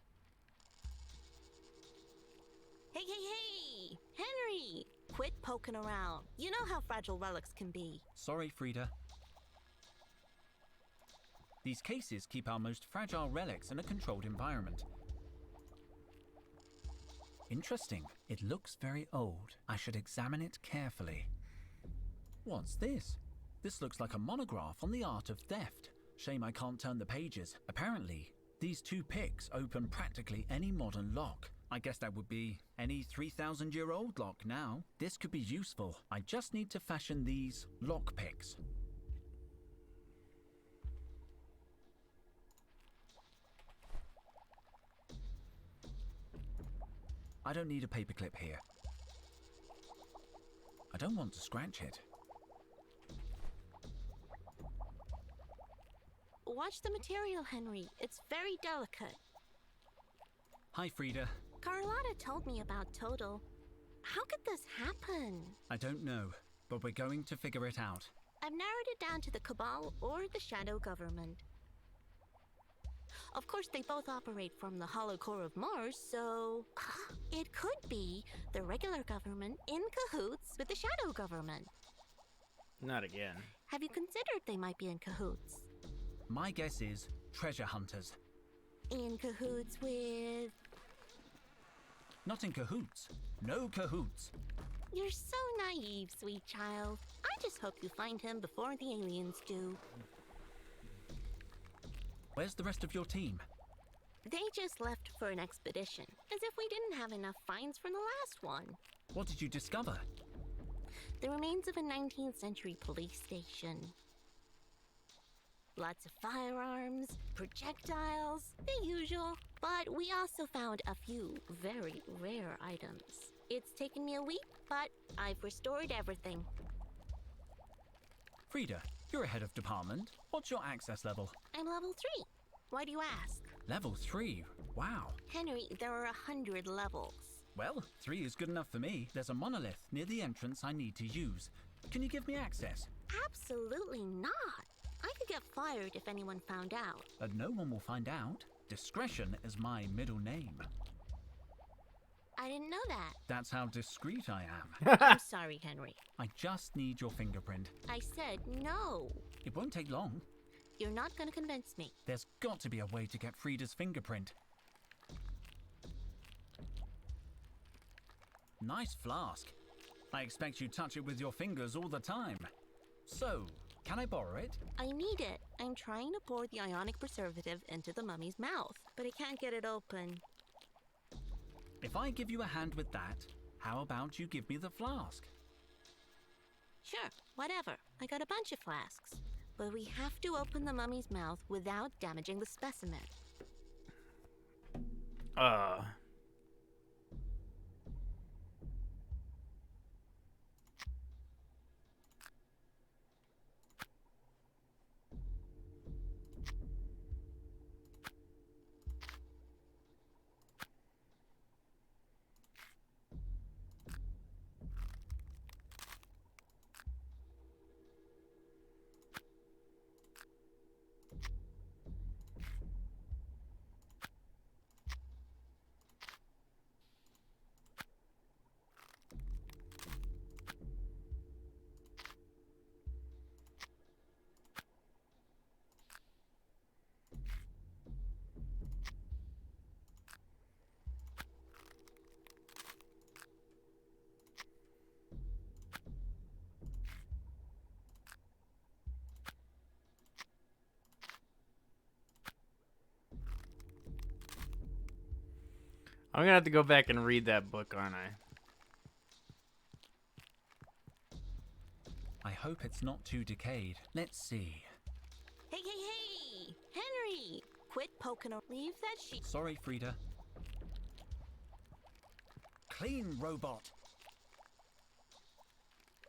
Hey, hey, hey! Henry! Quit poking around. You know how fragile relics can be. Sorry, Frida. These cases keep our most fragile relics in a controlled environment. Interesting. It looks very old. I should examine it carefully. What's this? This looks like a monograph on the art of theft. Shame I can't turn the pages. Apparently, these two picks open practically any modern lock. I guess that would be any 3,000-year-old lock now. This could be useful. I just need to fashion these lock picks. I don't need a paperclip here. I don't want to scratch it. Watch the material, Henry. It's very delicate. Hi, Frida. Carlotta told me about Total. How could this happen? I don't know, but we're going to figure it out. I've narrowed it down to the Cabal or the Shadow Government. Of course, they both operate from the hollow core of Mars, so it could be the regular government in cahoots with the Shadow Government. Not again. Have you considered they might be in cahoots? My guess is treasure hunters. In cahoots with... Not in cahoots. No cahoots. You're so naive, sweet child. I just hope you find him before the aliens do. Where's the rest of your team? They just left for an expedition, as if we didn't have enough finds from the last one. What did you discover? The remains of a 19th century police station. Lots of firearms, projectiles, the usual. But we also found a few very rare items. It's taken me a week, but I've restored everything. Frida, you're a head of department. What's your access level? I'm level 3. Why do you ask? Level 3? Wow. Henry, there are 100 levels. Well, 3 is good enough for me. There's a monolith near the entrance I need to use. Can you give me access? Absolutely not. I could get fired if anyone found out. No one will find out. Discretion is my middle name. I didn't know that. That's how discreet I am. I'm sorry, Henry. I just need your fingerprint. I said no. It won't take long. You're not going to convince me. There's got to be a way to get Frida's fingerprint. Nice flask. I expect you touch it with your fingers all the time. So, can I borrow it? I need it. I'm trying to pour the ionic preservative into the mummy's mouth, but I can't get it open. If I give you a hand with that, how about you give me the flask? Sure, whatever. I got a bunch of flasks. But we have to open the mummy's mouth without damaging the specimen. I'm gonna have to go back and read that book, aren't I? I hope it's not too decayed. Let's see. Hey, hey, hey! Henry! Quit poking or leave that sheet. Sorry, Frida. Clean, robot.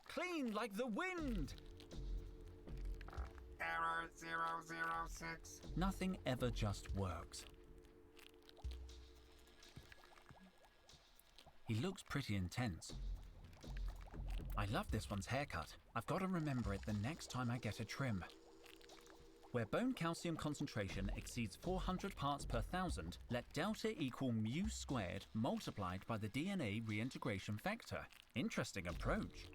Clean like the wind. Error 006. Nothing ever just works. He looks pretty intense. I love this one's haircut. I've got to remember it the next time I get a trim. Where bone calcium concentration exceeds 400 parts per thousand, let delta equal mu squared multiplied by the DNA reintegration factor. Interesting approach.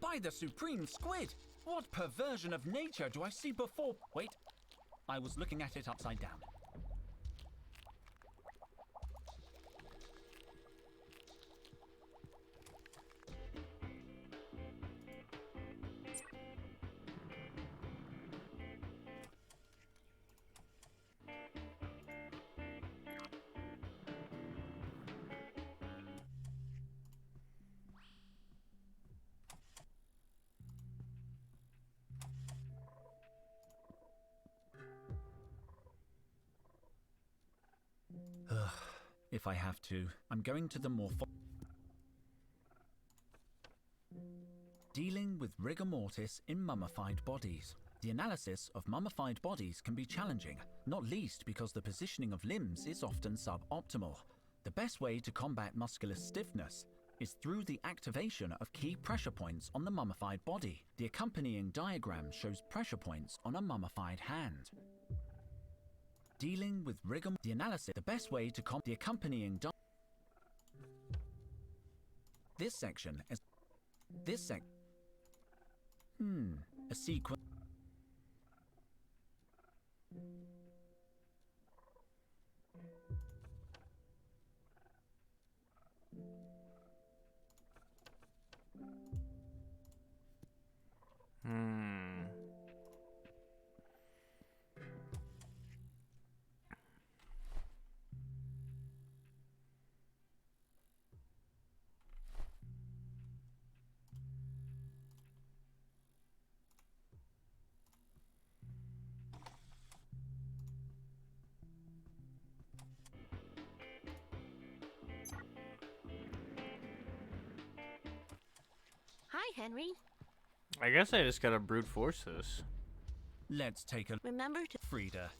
By the supreme squid! What perversion of nature do I see before? Wait, I was looking at it upside down. If I have to, I'm going to the Dealing with rigor mortis in mummified bodies. The analysis of mummified bodies can be challenging, not least because the positioning of limbs is often suboptimal. The best way to combat muscular stiffness is through the activation of key pressure points on the mummified body. The accompanying diagram shows pressure points on a mummified hand. Dealing with rigor, the analysis, the best way to the accompanying this section is a sequence. Hi, Henry. I guess I just gotta brute force this. Let's take a Remember to Frida.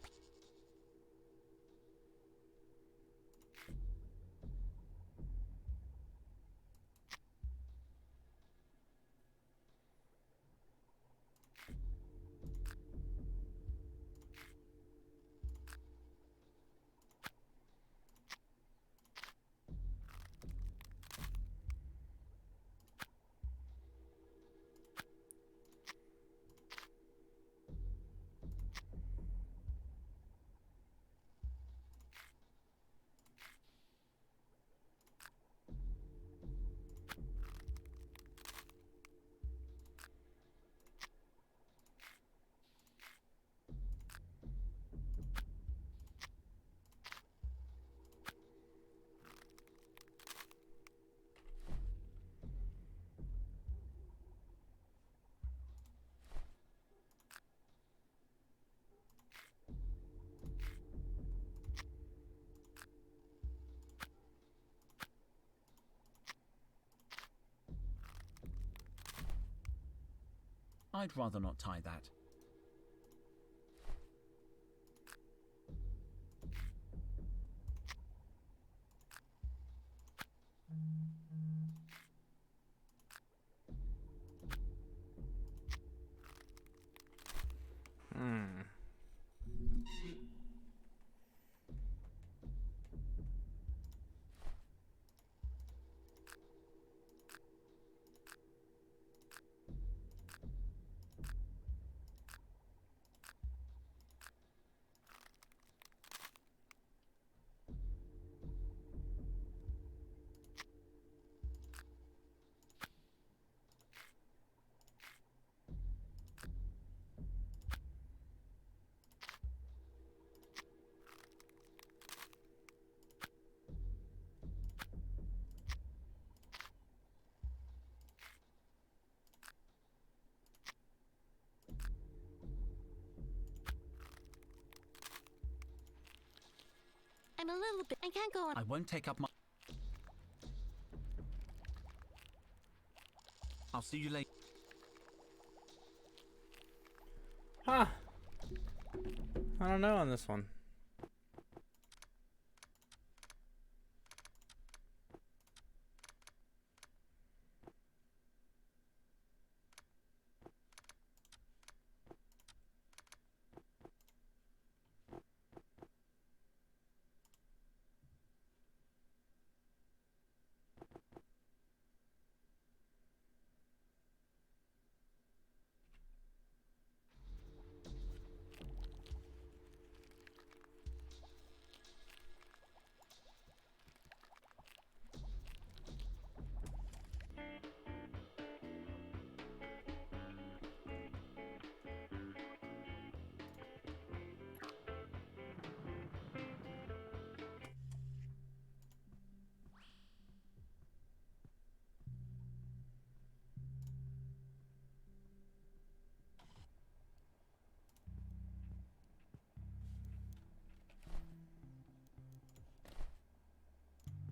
I'd rather not tie that. I'm a little bit. I can't go on. I won't take up my... I'll see you later. Huh. I don't know on this one.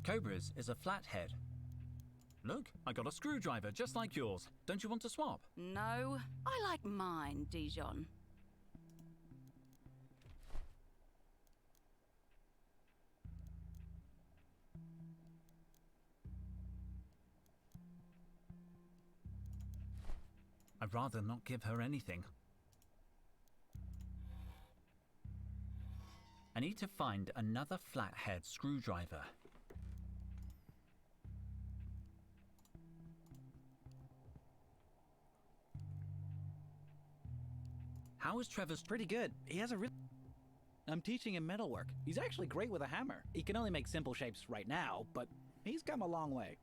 Cobra's is a flathead. Look, I got a screwdriver just like yours. Don't you want to swap? No, I like mine, Dijon. I'd rather not give her anything. I need to find another flathead screwdriver. How is Trevor's... Pretty good. He has a real... I'm teaching him metalwork. He's actually great with a hammer. He can only make simple shapes right now, but he's come a long way.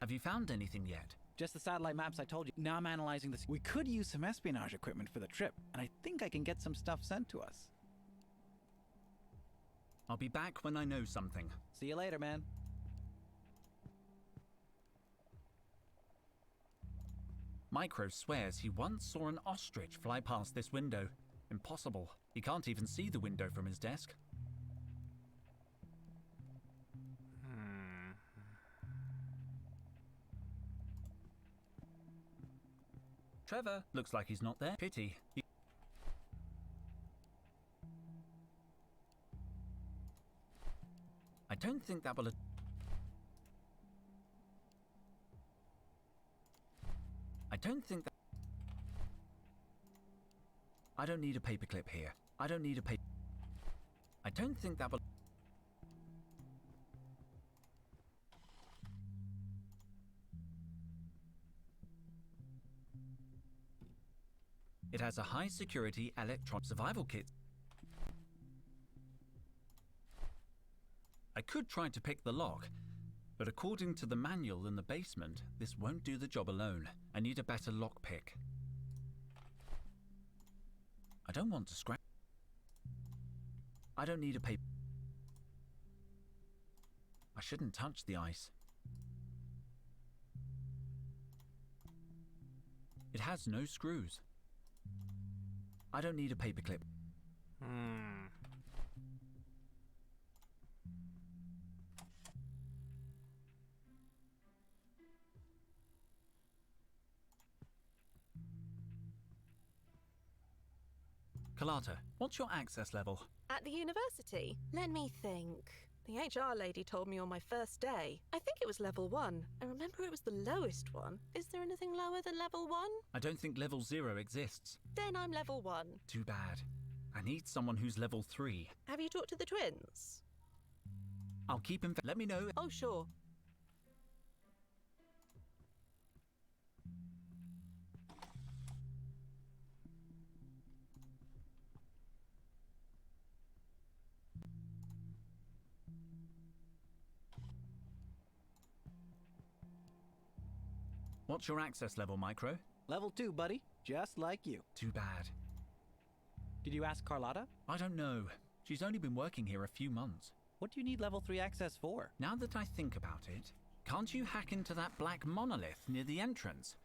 Have you found anything yet? Just the satellite maps I told you. Now I'm analyzing this. We could use some espionage equipment for the trip, and I think I can get some stuff sent to us. I'll be back when I know something. See you later, man. Micro swears he once saw an ostrich fly past this window. Impossible. He can't even see the window from his desk. Trevor looks like he's not there. Pity. I don't think that will... I don't think that... I don't need a paperclip here. I don't need a paper... I don't think that will... It has a high-security electron survival kit. I could try to pick the lock, but according to the manual in the basement, this won't do the job alone. I need a better lockpick. I don't want to scratch. I don't need a paper. I shouldn't touch the ice. It has no screws. I don't need a paperclip. Carlotta, what's your access level? At the university? Let me think. The HR lady told me on my first day. I think it was level 1. I remember it was the lowest one. Is there anything lower than level 1? I don't think level 0 exists. Then I'm level 1. Too bad. I need someone who's level 3. Have you talked to the twins? I'll keep him... Let me know. Oh, sure. What's your access level, Micro? Level 2, buddy. Just like you. Too bad. Did you ask Carlotta? I don't know. She's only been working here a few months. What do you need level 3 access for? Now that I think about it, can't you hack into that black monolith near the entrance?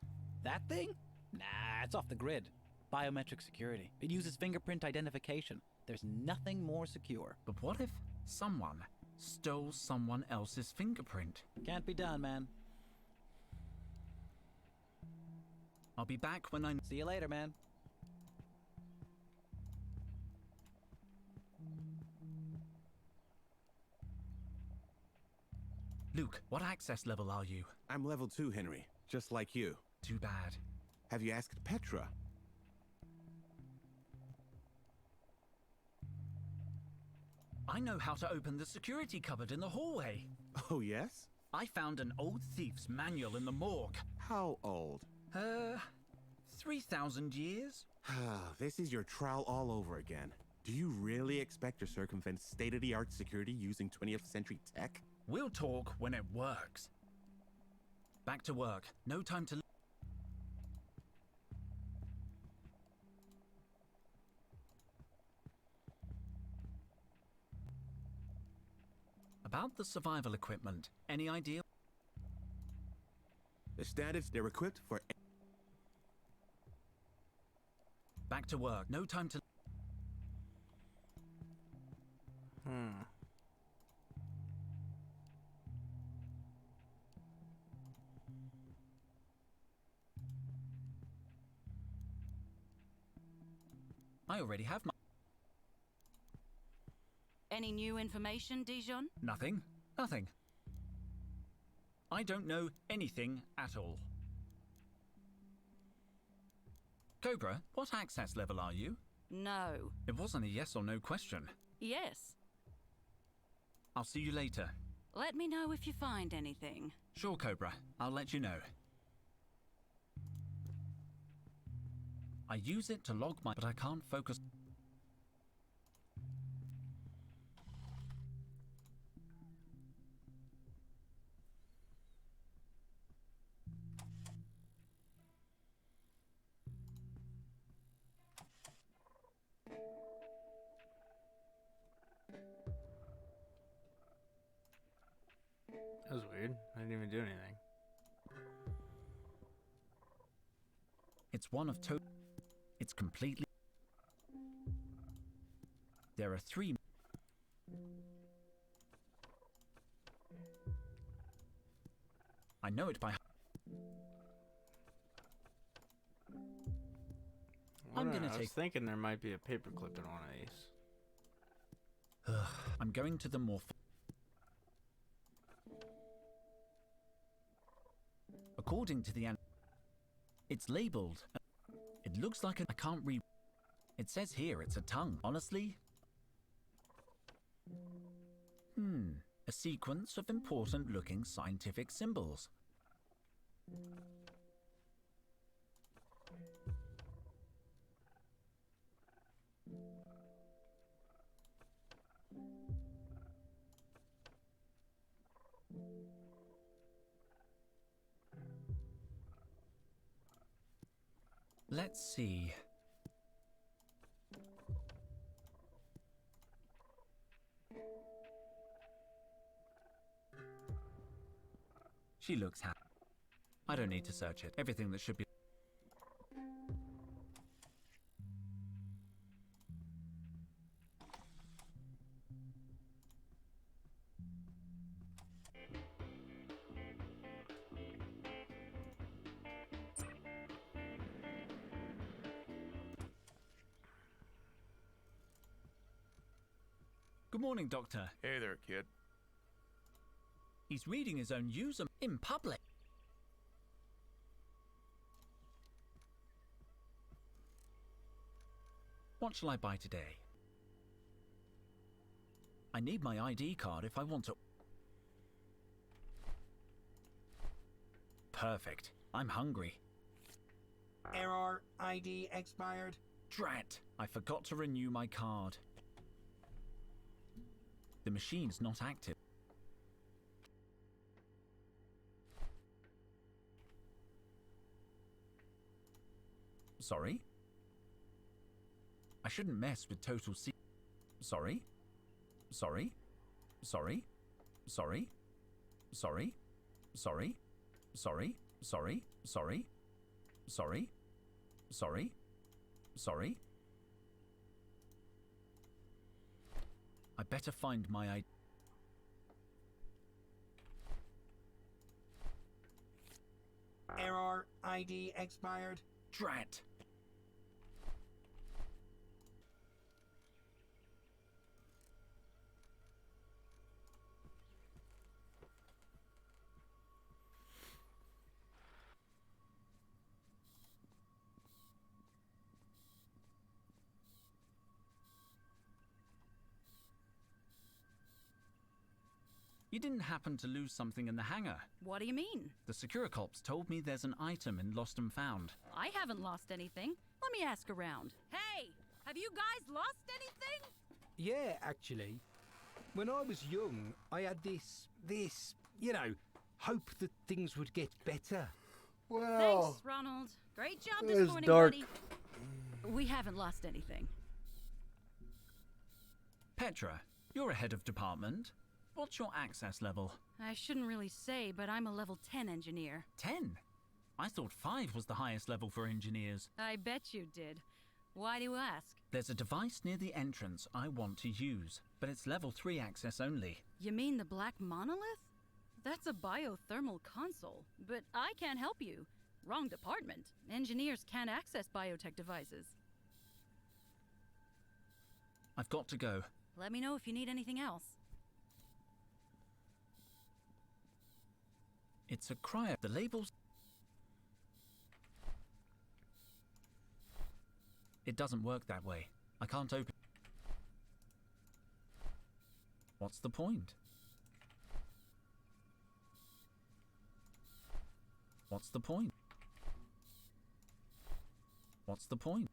That thing? Nah, it's off the grid. Biometric security. It uses fingerprint identification. There's nothing more secure. But what if someone stole someone else's fingerprint? Can't be done, man. I'll be back when I... See you later, man. Luke, what access level are you? I'm level 2, Henry. Just like you. Too bad. Have you asked Petra? I know how to open the security cupboard in the hallway. Oh, yes? I found an old thief's manual in the morgue. How old? 3,000 years? This is your trial all over again. Do you really expect to circumvent state-of-the-art security using 20th century tech? We'll talk when it works. Back to work. No time to... About the survival equipment, any idea? The standards, they're equipped for... Back to work. No time to... I already have my... Any new information, Dijon? Nothing. Nothing. I don't know anything at all. Cobra, what access level are you? No. It wasn't a yes or no question. Yes. I'll see you later. Let me know if you find anything. Sure, Cobra. I'll let you know. I use it to log my... but I can't focus... That was weird. I didn't even do anything. It's one of It's completely... There are 3... I know it by... I'm gonna I take... was thinking there might be a paperclip in one of these. I'm going to the morph... According to the... It's labeled... It looks like I can't read... It says here it's a tongue. Honestly? A sequence of important-looking scientific symbols. Let's see. She looks happy. I don't need to search it. Everything that should be... Good morning, Doctor. Hey there, kid. He's reading his own user in public. What shall I buy today? I need my ID card if I want to... Perfect. I'm hungry. Error. ID expired. Drat! I forgot to renew my card. The machine's not active. Sorry? I shouldn't mess with total C... Sorry? Sorry? Sorry? Sorry? Sorry? Sorry? Sorry? Sorry? Sorry? Sorry? Sorry? Sorry? I better find my Error ID expired. Drat. You didn't happen to lose something in the hangar? What do you mean? The Securicops told me there's an item in Lost and Found. I haven't lost anything. Let me ask around. Hey, have you guys lost anything? Yeah, actually. When I was young, I had this, hope that things would get better. Thanks, Ronald. Great job It this was morning, dark. buddy. We haven't lost anything. Petra, you're a head of department. What's your access level? I shouldn't really say, but I'm a level 10 engineer. 10? I thought 5 was the highest level for engineers. I bet you did. Why do you ask? There's a device near the entrance I want to use, but it's level 3 access only. You mean the black monolith? That's a biothermal console, but I can't help you. Wrong department. Engineers can't access biotech devices. I've got to go. Let me know if you need anything else. It's a cryo. The labels... It doesn't work that way. I can't open... What's the point? What's the point? What's the point?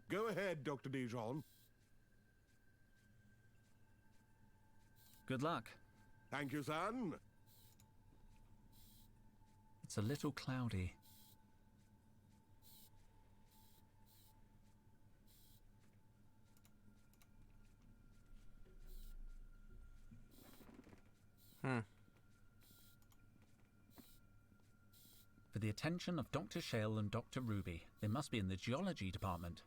Go ahead, Dr. Dijon. Good luck. Thank you, son. It's a little cloudy. For the attention of Dr. Shale and Dr. Ruby. They must be in the geology department.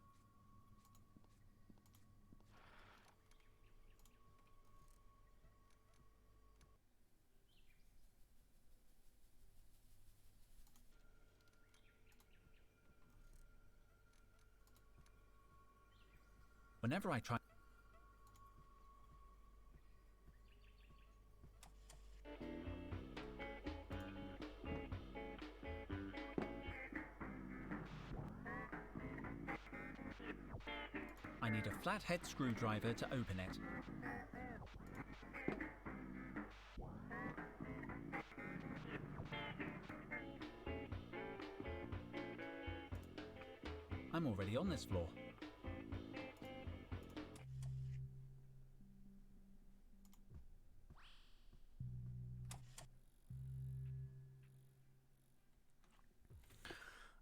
Whenever I try... I need a flathead screwdriver to open it. I'm already on this floor.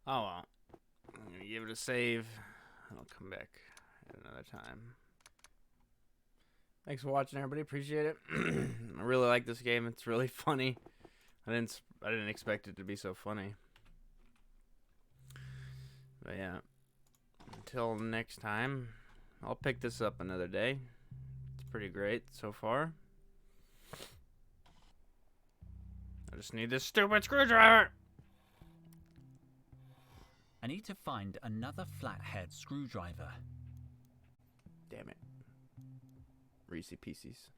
Oh well. I'm gonna give it a save. I'll come back at another time. Thanks for watching, everybody. Appreciate it. I really like this game. It's really funny. I didn't expect it to be so funny. But yeah. Until next time, I'll pick this up another day. It's pretty great so far. I just need this stupid screwdriver. I need to find another flathead screwdriver. Damn it. Reese Pieces.